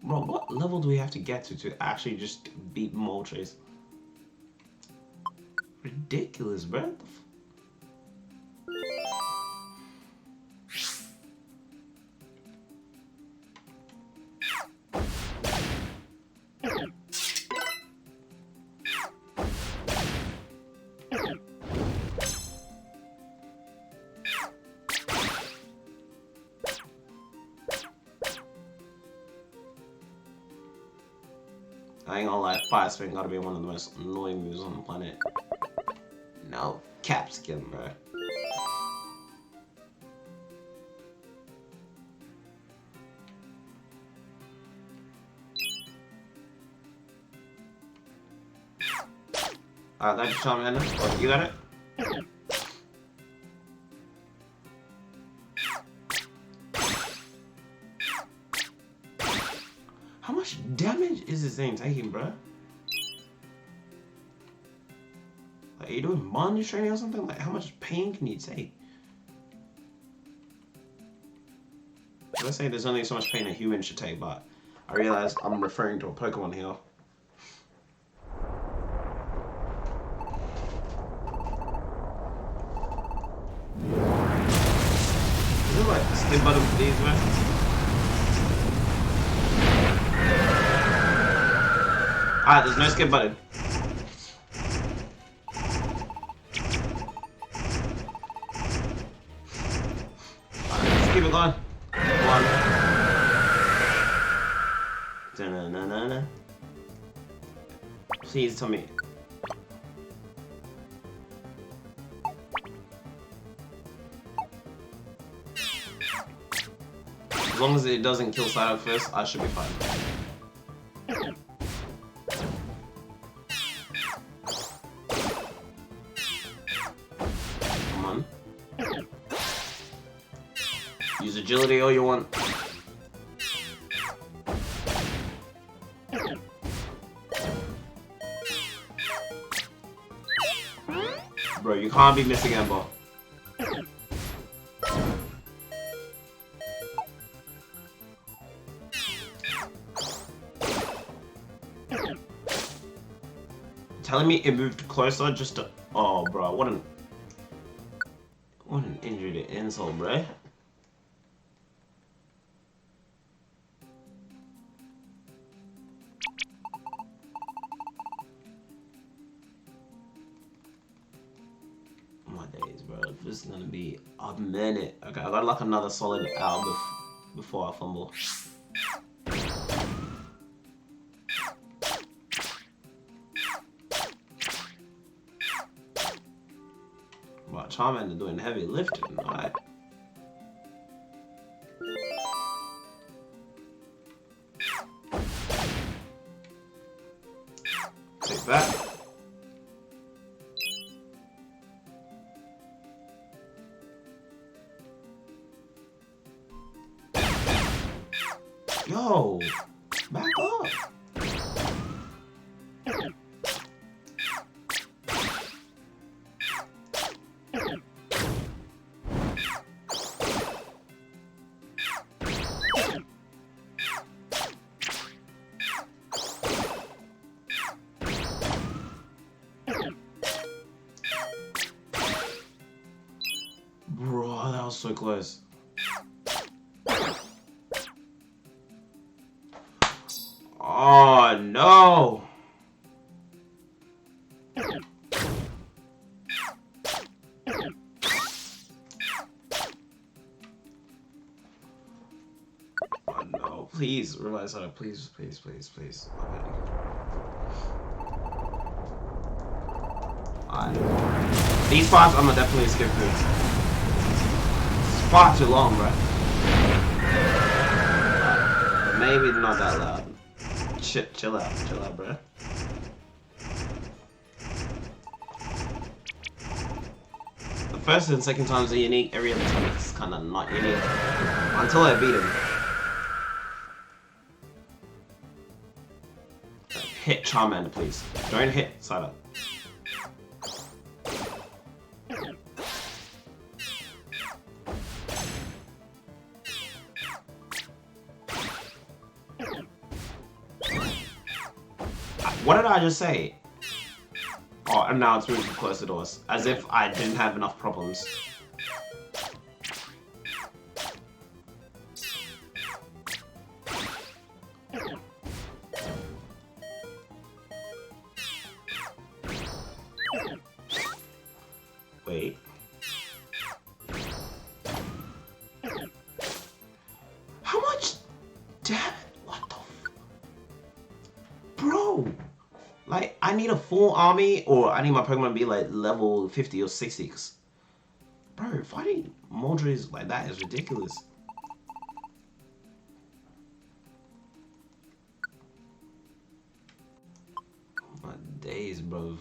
Bro, what level do we have to get to actually just beat Moltres? Ridiculous, bro. I ain't gonna lie, Fire Spin gotta be one of the most annoying moves on the planet. No, Capskin, bro. Thank you, Charmander. Oh, you got it? How much damage is this thing taking, bro? Like, are you doing bondage training or something? Like, how much pain can you take? Let's say there's only so much pain a human should take, but I realized I'm referring to a Pokemon here. Is there like a skip button for these, man? Ah, there's no skip button. Let's keep it going. Come on. Da-na-na-na-na. Please tell me. As long as it doesn't kill Psyduck first, I should be fine. Come on. Use agility all you want. Bro, you can't be missing Ember. Telling me it moved closer just to... Oh, bro, what an injury to insult, bro. My days, bro. This is gonna be a minute. Okay, I got like another solid hour before I fumble. Wow, Charmander doing heavy lifting, alright. Take that. Yo, back up. Bro, that was so close. Oh no! Oh no, please, realize how to please. Alright. These parts I'm gonna definitely skip through. It's far too long, bro. Maybe not that loud. Chill out, bro. The first and second times are unique, every other time it's kind of not unique. Until I beat him. Hit Charmander, please. Don't hit Psyduck. What did I just say? Oh, and now it's moving closer to us. As if I didn't have enough problems. Wait. How much? Damn it. What the bro? Like, I need a full army, or I need my Pokemon to be like level 50 or 60. 'Cause, bro, fighting Moltres like that is ridiculous. My days, bro.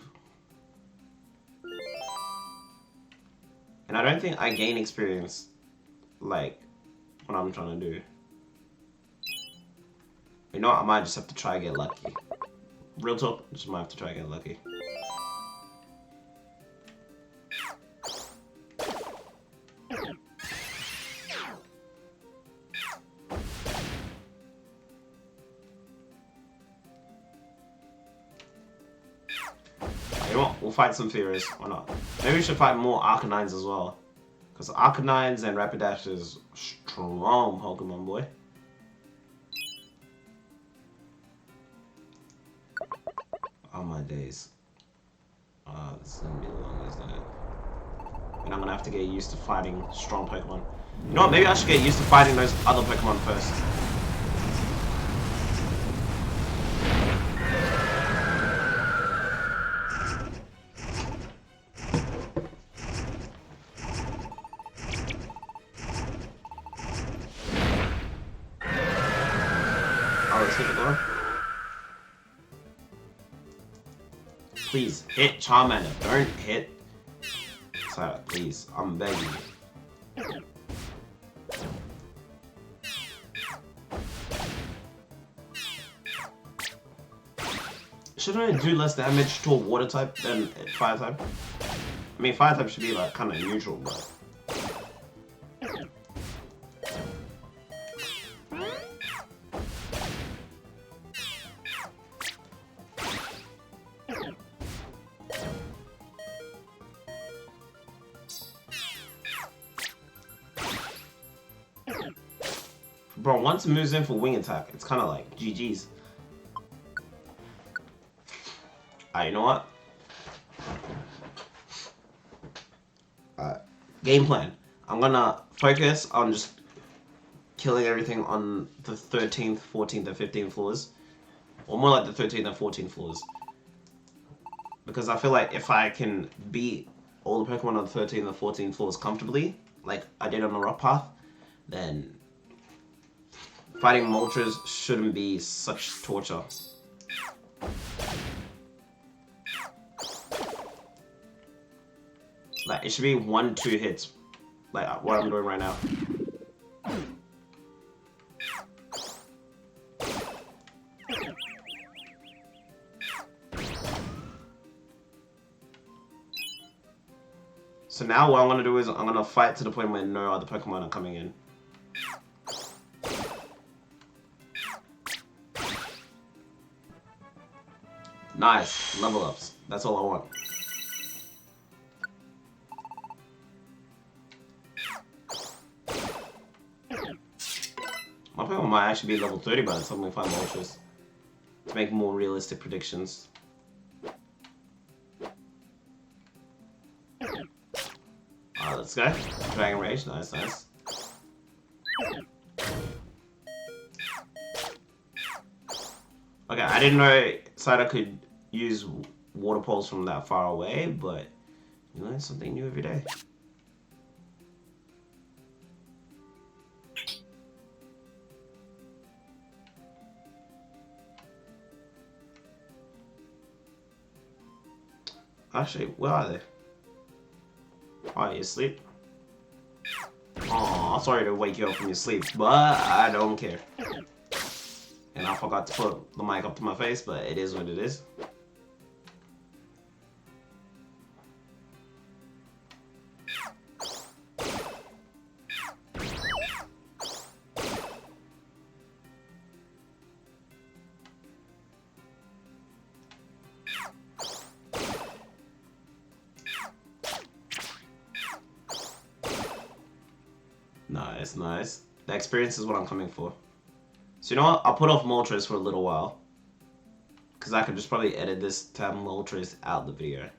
And I don't think I gain experience like what I'm trying to do. You know what? I might just have to try and get lucky. Real talk, just might have to try and get lucky. know what? We'll fight some Fearos. Why not? Maybe we should fight more Arcanines as well. Because Arcanines and Rapidash is strong Pokemon, boy. Oh my days. This is gonna be long, isn't it? And I'm gonna have to get used to fighting strong Pokemon. You know what? Maybe I should get used to fighting those other Pokemon first. Oh, let's hit it though. Please hit Charmander. Don't hit. Sorry, please. I'm begging you. Shouldn't I do less damage to a water type than fire type? I mean, fire type should be like kind of neutral, but. Bro, once it moves in for wing attack, it's kind of like GG's. Alright, you know what? Game plan. I'm gonna focus on just killing everything on the 13th, 14th, and 15th floors. Or more like the 13th and 14th floors. Because I feel like if I can beat all the Pokemon on the 13th and 14th floors comfortably, like I did on the Rock Path, then fighting Moltres shouldn't be such torture. Like, it should be 1-2 hits. Like, what I'm doing right now. So now what I'm gonna do is I'm gonna fight to the point where no other Pokemon are coming in. Nice. Level ups. That's all I want. My Pokemon might actually be level 30 by the time we find Moltres. To make more realistic predictions. Alright, let's go. Dragon Rage. Nice, nice. Okay, I didn't know Cider could use water poles from that far away, but you learn something new every day. Actually, where are they? Oh, you asleep? Oh, sorry to wake you up from your sleep, but I don't care. And I forgot to put the mic up to my face, but it is what it is. Nice, nice. The experience is what I'm coming for. So you know what? I'll put off Moltres for a little while. Because I could just probably edit this to have Moltres out the video.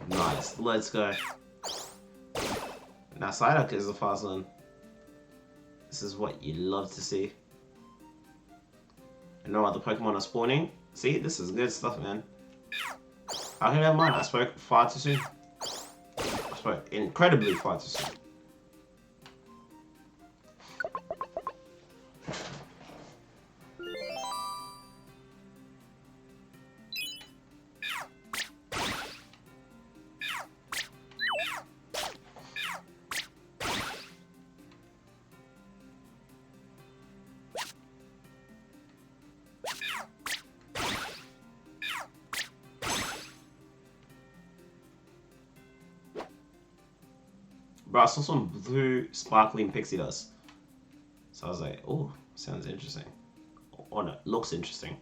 Nice, let's go. Now Psyduck is the fast one. This is what you love to see. And no other Pokemon are spawning. See, this is good stuff, man. I think never mind, I spoke far too soon. I spoke incredibly far too soon. Bro, I saw some blue sparkling pixie dust. So I was like, oh, sounds interesting. Or no, looks interesting.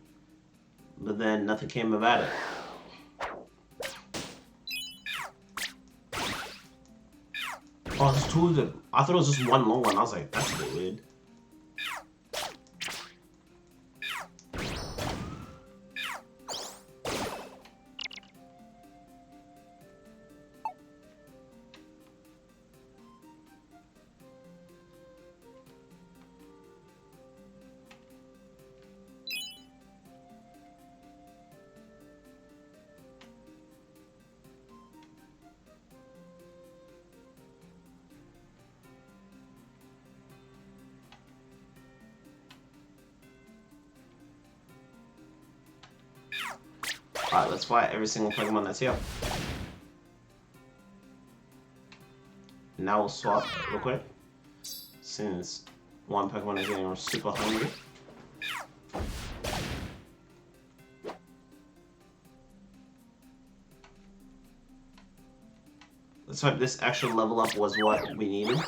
But then nothing came about it. Oh, there's two of them. I thought it was just one long one. I was like, that's a bit weird. Alright, let's fight every single Pokemon that's here. Now we'll swap real quick. Since one Pokemon is getting super hungry. Let's hope this extra level up was what we needed.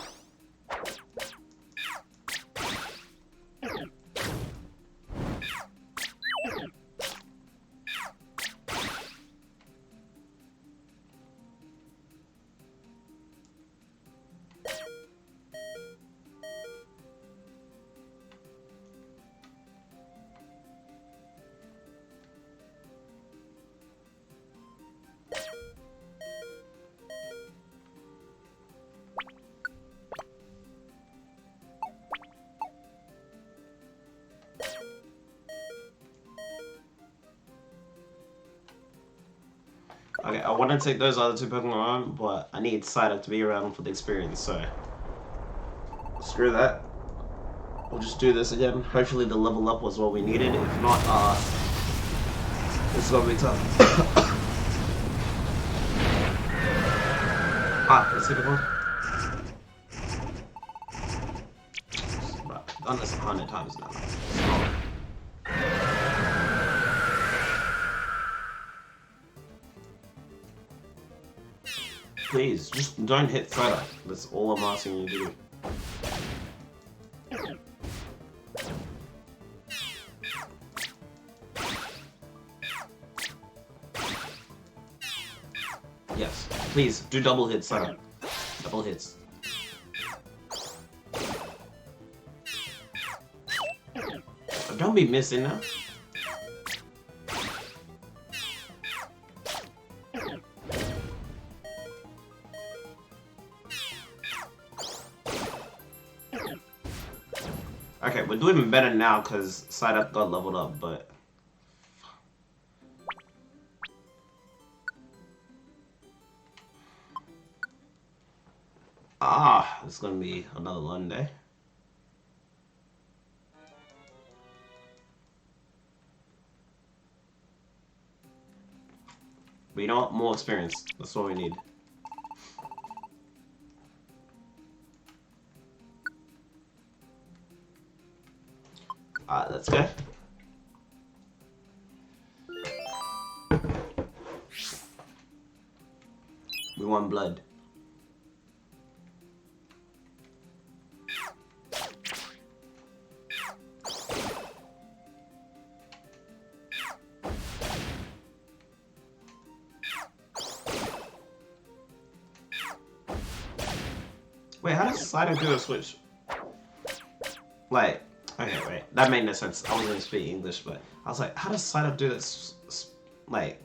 Okay, I want to take those other two Pokemon on, but I need Psyduck to be around for the experience, so screw that. We'll just do this again. Hopefully the level up was what we needed. If not, it's gonna be tough. Let's see the one. I've done this 100 times now. Please, just don't hit Psyduck. That's all I'm asking you to do. Yes, please, do double hits, Psyduck. Double hits. Don't be missing now. Okay, we're doing better now because Psyduck got leveled up, but... it's gonna be another long day. But you know what? More experience. That's what we need. Alright, let's go. We want blood. Wait, how does Psyduck do a switch? Like, okay, wait, that made no sense. I wasn't speaking English, but I was like, how does Psyduck do this, like,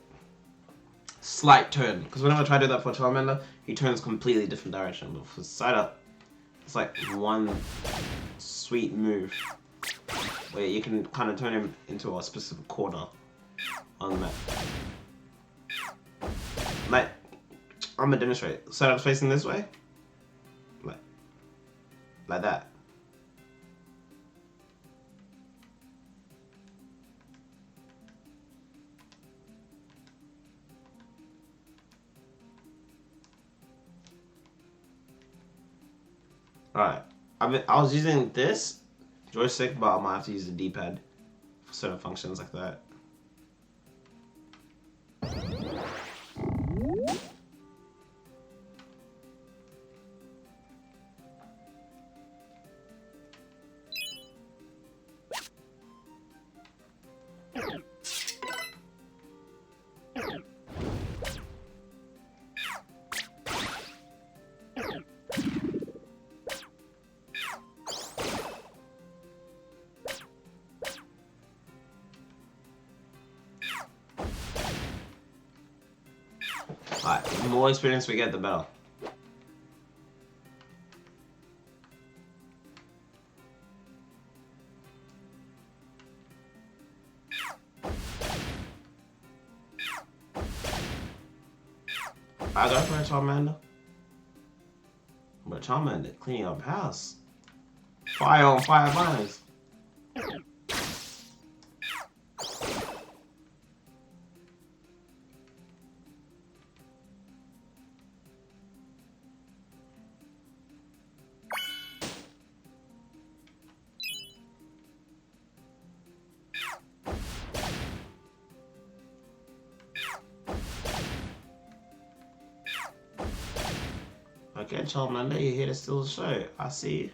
slight turn? Because whenever I try to do that for Charmander, he turns completely different direction. But for Psyduck, it's like one sweet move where you can kind of turn him into a specific corner on the map. Like, I'm gonna demonstrate. Psyduck's facing this way. Like that. Alright. I was using this joystick, but I might have to use the D-pad for certain functions like that. Alright, the more experience we get, the better. I got for a Charmander. But Charmander cleaning up house. Fire on fire lines. Okay, Charmander, you're here to steal the show. I see you.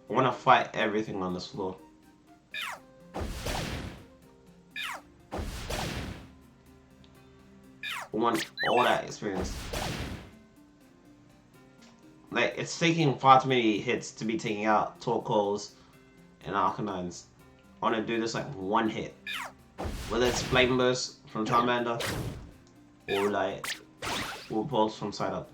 I want to fight everything on this floor. I want all that experience. Like, it's taking far too many hits to be taking out Torkoals and Arcanines. I want to do this like one hit. Whether it's Flame Burst from Charmander or like Full Pulse from Side Up.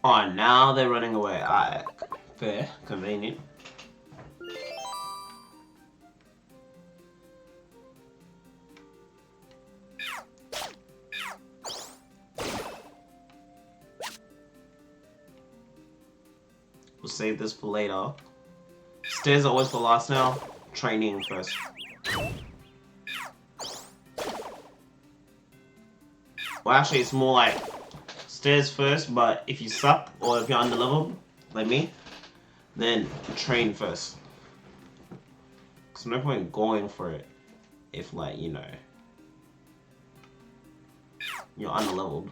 Oh, now they're running away. Alright, fair, convenient. We'll save this for later. Stairs always for last now. Training first. Well, actually, it's more like stairs first, but if you suck or if you're underleveled, like me, then train first. Cause no point going for it if, like, you know, you're underleveled.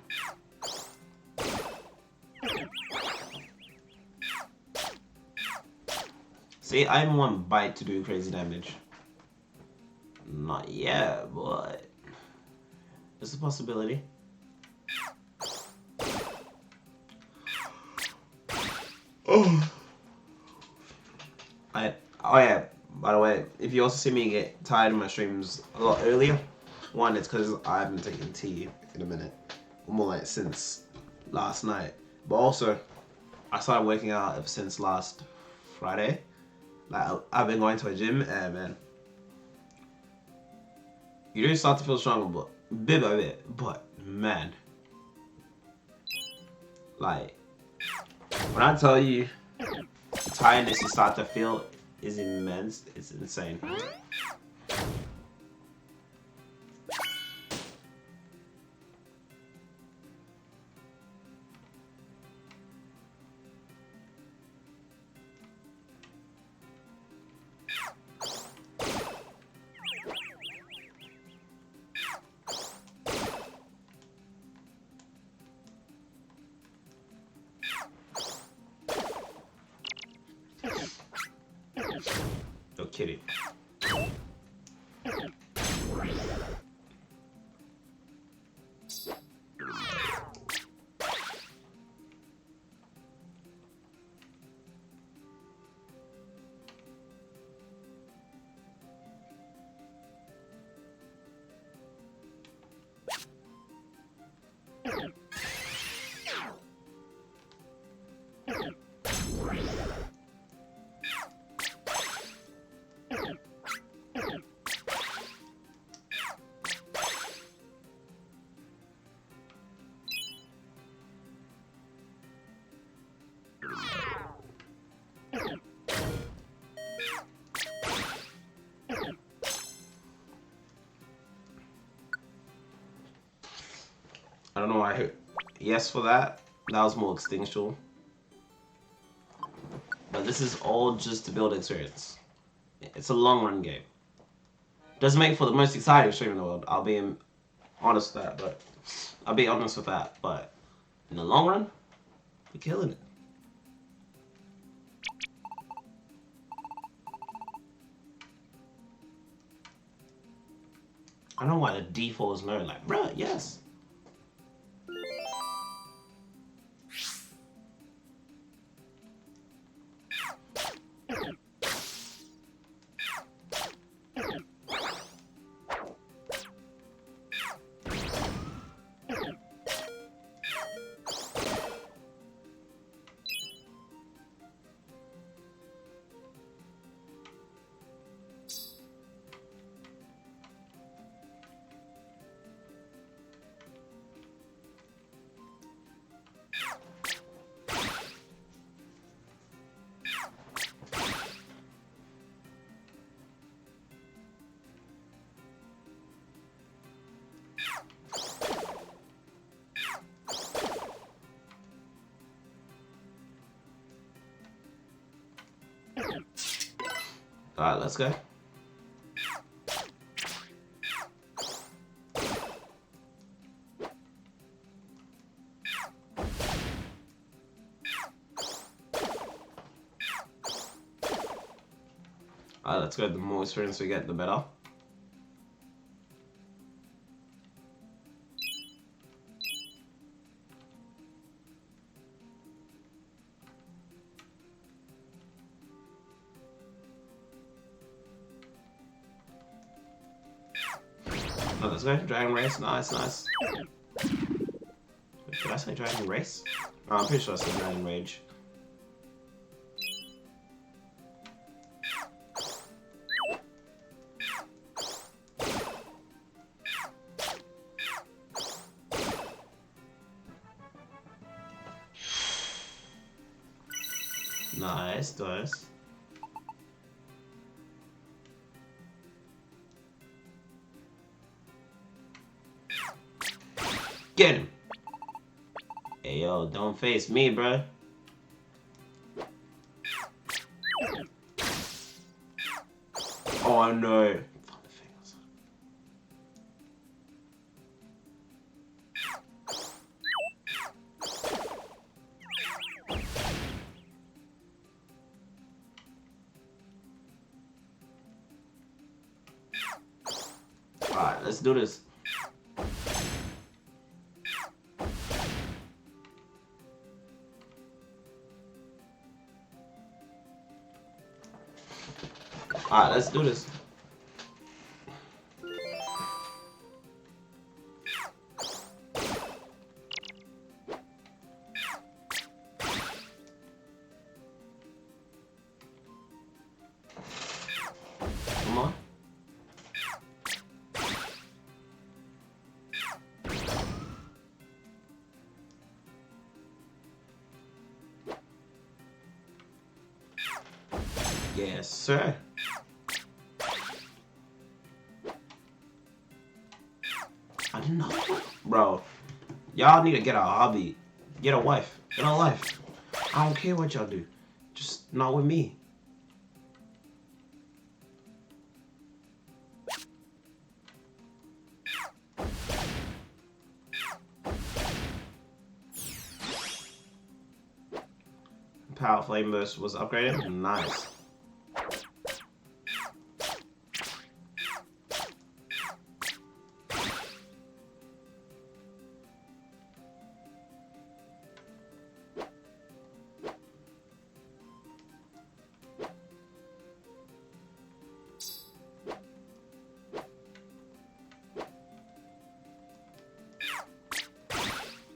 See, I have one bite to do crazy damage. Not yet, but it's a possibility. Oh yeah, by the way, if you also see me get tired of my streams a lot earlier, one, it's because I haven't taken tea in a minute. Or more like since last night. But also, I started working out ever since last Friday. Like, I've been going to a gym and man, you do start to feel stronger, but bit by bit, but man, like, when I tell you the tiredness you start to feel is immense, it's insane. No kidding. I don't know why I hit yes for that. That was more instinctual. But this is all just to build experience. It's a long run game. Doesn't make for the most exciting stream in the world. I'll be honest with that, but I'll be honest with that. But in the long run, we're killing it. I don't know why the default is no. Like, bruh, yes. Alright, let's go. Alright, let's go. The more experience we get, the better. Oh, let's go. Dragon Race. Nice, nice. Wait, did I say Dragon Race? Oh, I'm pretty sure I said Dragon Rage. Nice, nice. Get him! Hey yo, don't face me, bruh. Oh no. Alright, let's do this. Alright, let's do this. Come on. Yes, sir. I didn't know. Bro, y'all need to get a hobby. Get a wife. Get a life. I don't care what y'all do. Just not with me. Power Flame Burst was upgraded. Nice.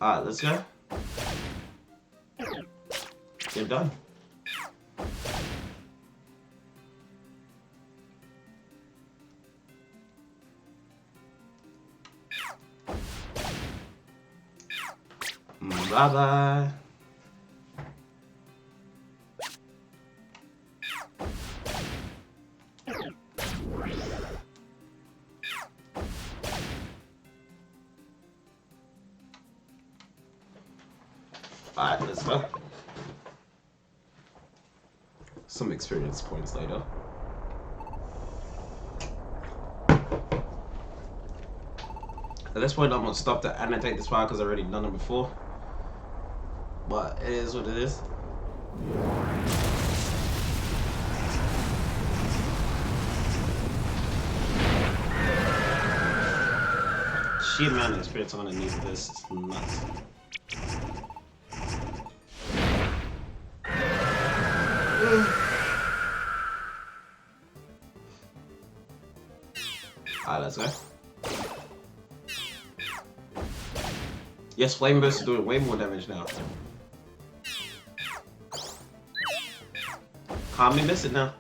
Alright, let's go. You're done. Bye-bye. Alright, let's go. Some experience points later. At this point, I'm gonna stop to annotate this file because I've already done it before. But it is what it is. Sheer amount of experience I'm gonna need for this is nuts. Alright, let's go. Yes, Flame Burst is doing way more damage now. Can't be missing now.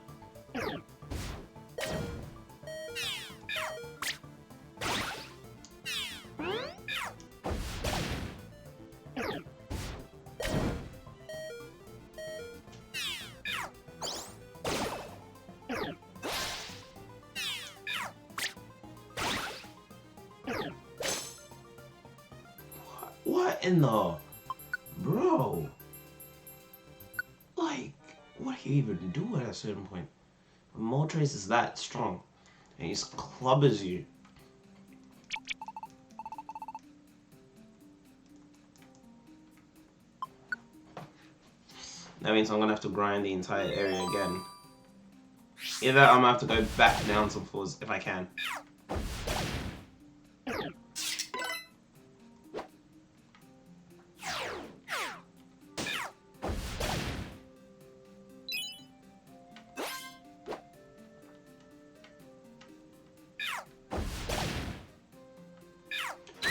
What in the... Bro? Like, what do you even do at a certain point? Moltres is that strong. And he just clubbers you. That means I'm gonna have to grind the entire area again. Either I'm gonna have to go back down some floors if I can.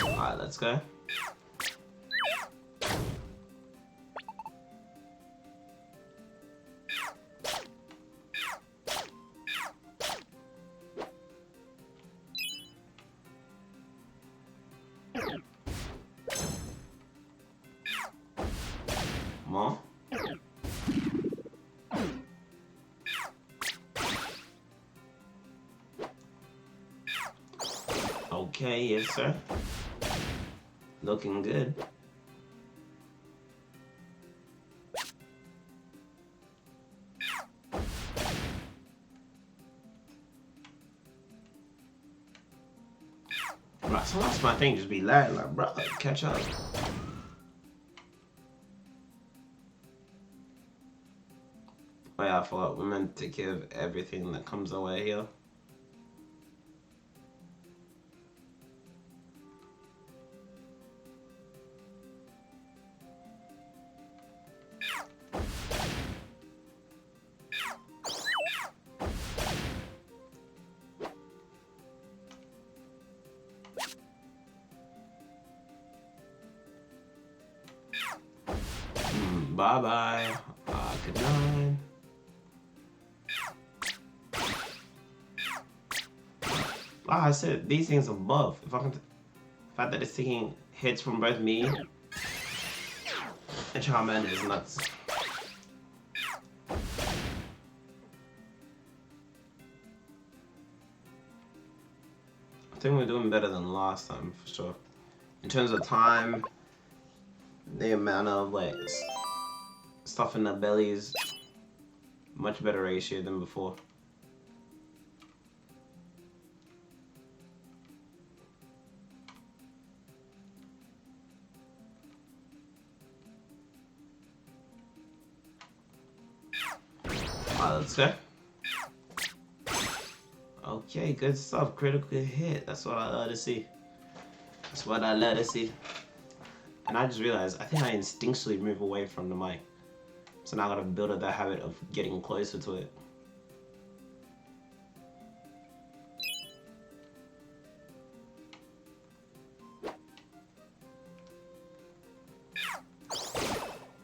Alright, let's go. More. Okay, yes sir. Looking good. Right, sometimes my thing just be lagging like, bro, catch up. Oh yeah, I forgot we're meant to take care of everything that comes our way here. Bye bye. Good night. Like I said, these things are buff. If I can, the fact that it's taking hits from both me and Charmander is nuts. I think we're doing better than last time for sure. In terms of time, the amount of like stuff in the belly is much better ratio than before. Alright, let's go. Okay, good stuff. Critical hit. That's what I love to see. That's what I love to see. And I just realized, I think I instinctually move away from the mic. So now I gotta build up that habit of getting closer to it.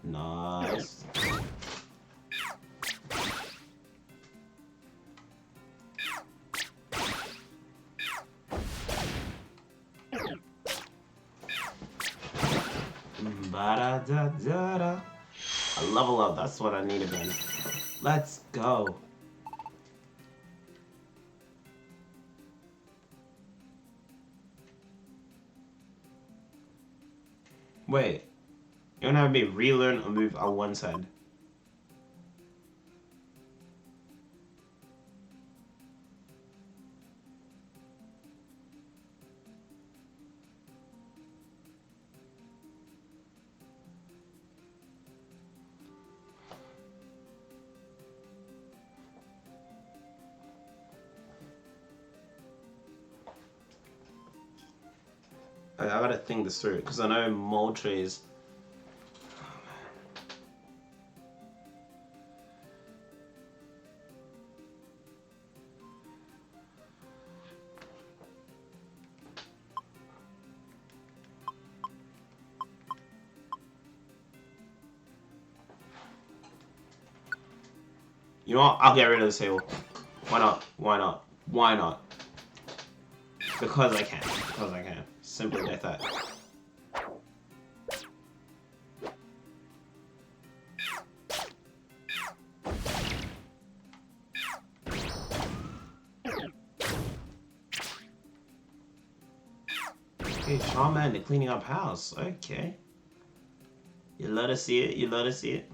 Nice. Ba-da-da-da-da. A level up, that's what I need again. Let's go. Wait, you're gonna have me relearn a move on one side. I gotta think this through because I know Moltres. You know what? I'll get rid of this table. Why not? Why not? Why not? Because I can. Because I can. Simply like that. Okay, Charmander, they're cleaning up house. Okay. You love to see it. You love to see it.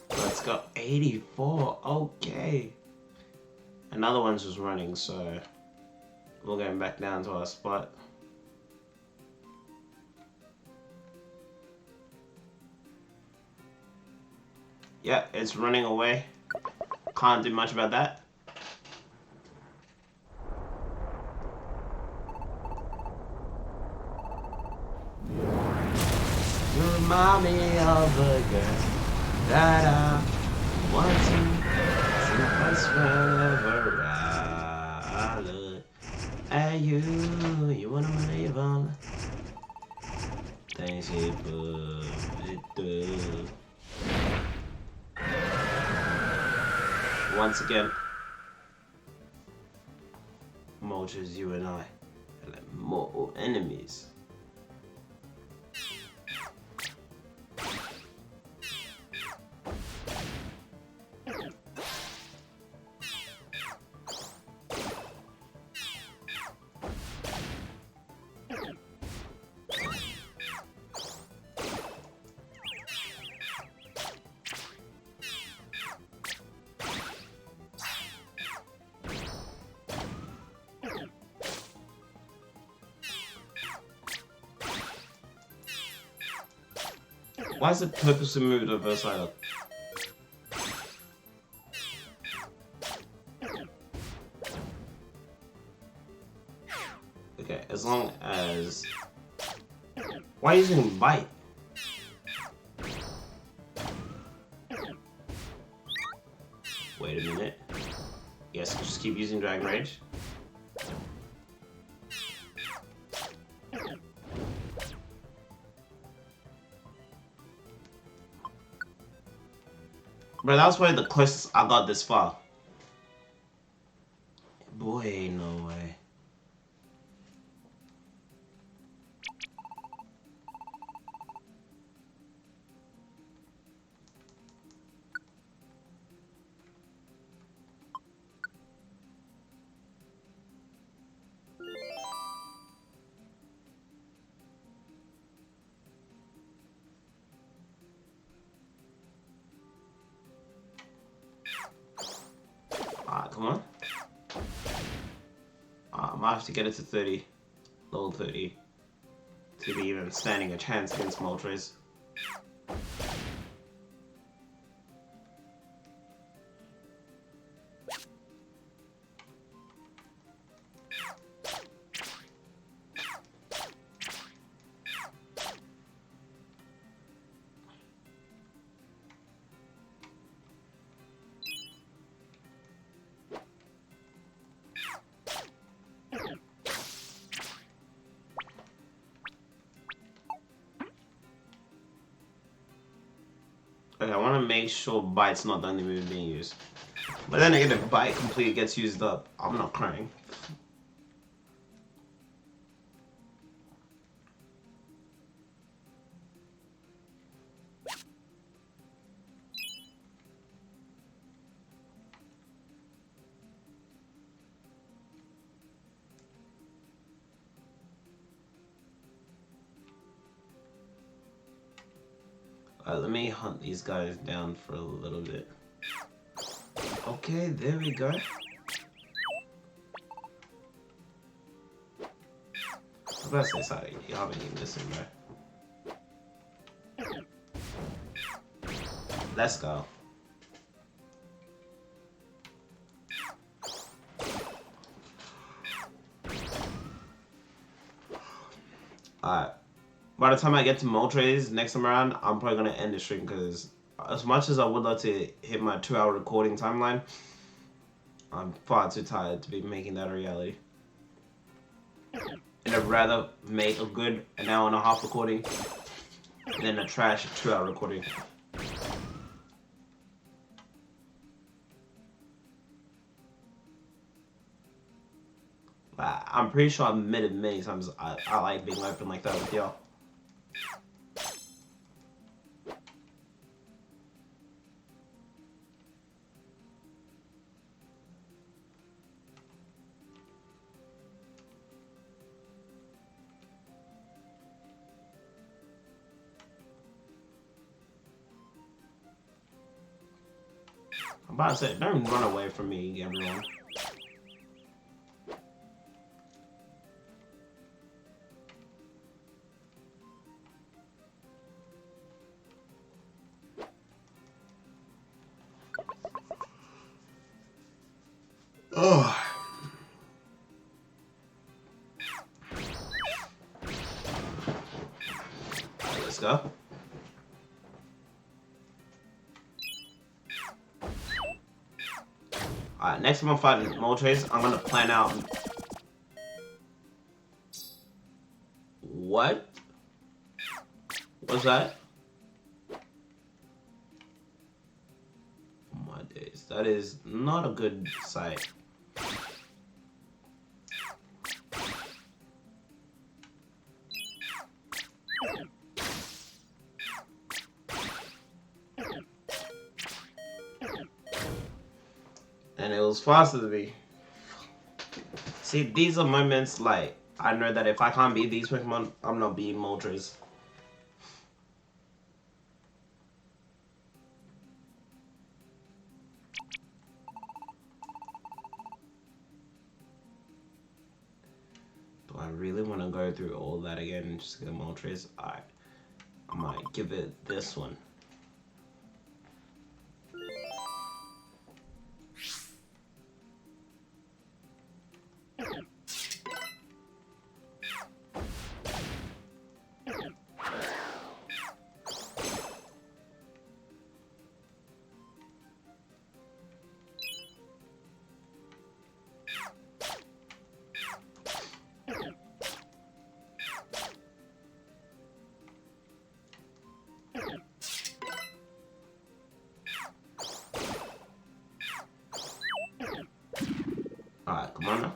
Let's go. 84. Okay. Another one's just running, so we're going back down to our spot. Yeah, it's running away. Can't do much about that. You remind me of a girl that I want to see us wherever I look at you. You wanna believe on things you put me through. Once again, Moltres, you and I are like mortal enemies. Why is it purposely moved over side up? Okay, as long as... Why are you using bite? Wait a minute. Yes, just keep using Dragon Rage. Bro, that was probably the closest I got this far. Boy, no way. Come on. I might have to get it to 30. Level 30. To be even standing a chance against Moltres. Okay, I want to make sure Bite's not the only move being used. But then again, if Bite completely gets used up, I'm not crying. Let me hunt these guys down for a little bit. Okay, there we go. was gonna say sorry. You haven't even listened, bro. Let's go. Alright. By the time I get to Moltres next time around, I'm probably gonna end the stream because as much as I would love to hit my 2-hour recording timeline, I'm far too tired to be making that a reality. And I'd rather make a good 1.5-hour recording than a trash 2-hour recording. I'm pretty sure I've admitted many times I like being open like that with y'all. I'm about to say, don't run away from me, everyone. Oh. Right, let's go. Alright, next time I'm fighting Moltres, I'm gonna plan out. What? What's that? Oh my days, that is not a good sight. And it was faster than me. See, these are moments like I know that if I can't beat these Pokemon, I'm not beating Moltres. Do I really want to go through all that again and just get Moltres? Alright, I might give it this one. Alright, come on now.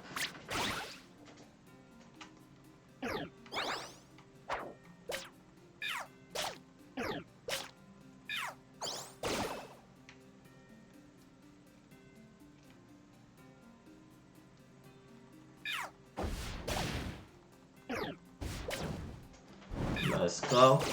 Let's go.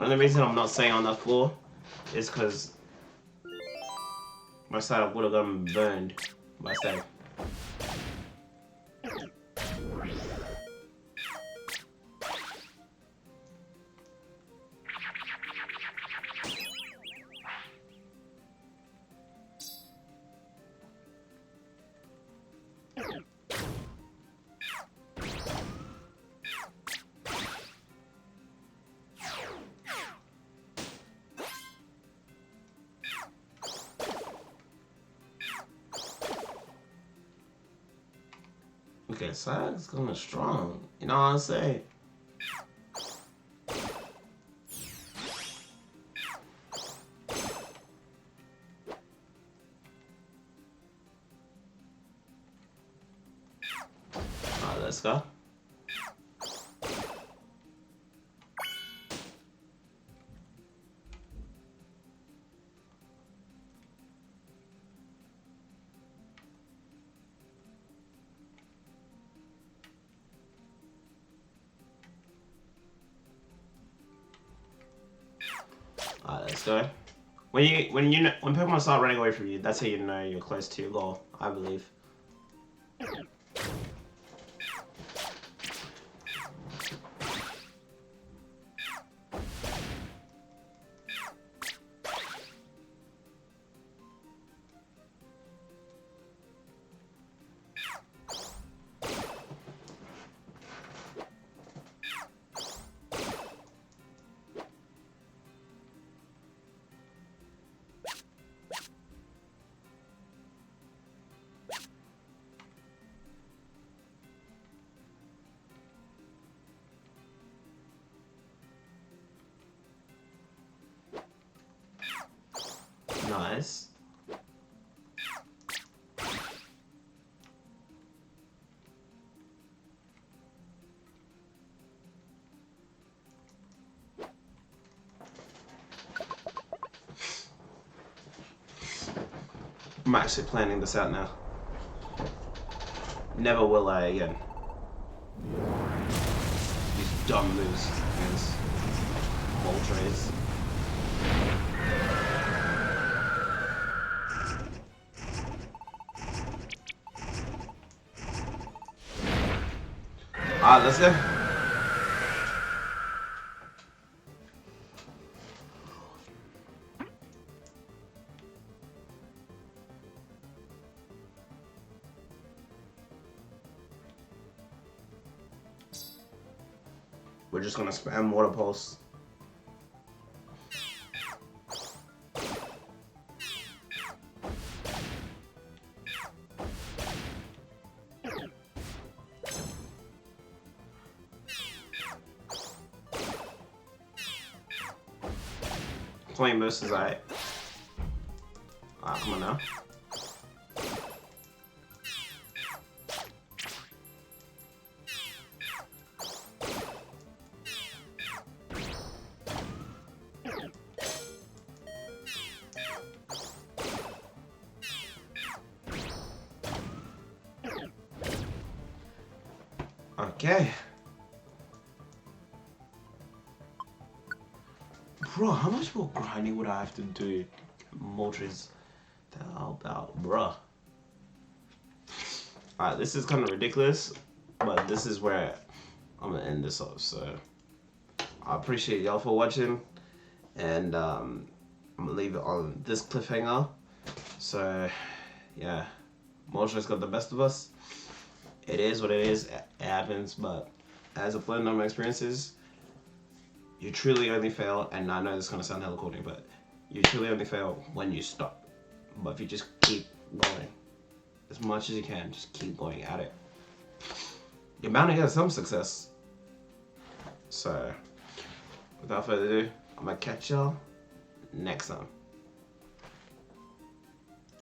And the reason I'm not saying on the floor is because my side would have gotten burned by side. Okay, side's going strong. You know what I'm saying? Alright, let's go. Alright, let's go. When Pokemon start running away from you, that's how you know you're close to your goal, I believe. Nice. I'm actually planning this out now. Never will I again. These dumb moves against Moltres. Alright, let's go. We're just gonna spam Water Pulse. Flame Burst is alright. Alright, come on now. Okay. Bro, how much more grinding would I have to do? Moltres to help out, bruh. Alright, this is kind of ridiculous, but this is where I'm gonna end this off. So I appreciate y'all for watching, and I'm gonna leave it on this cliffhanger. So yeah, Moltres got the best of us. It is what it is. It happens, but as I've learned on my experiences, you truly only fail, and I know this is gonna sound hella corny, but you truly only fail when you stop. But if you just keep going, as much as you can, just keep going at it, you're bound to get some success. So, without further ado, I'm gonna catch y'all next time.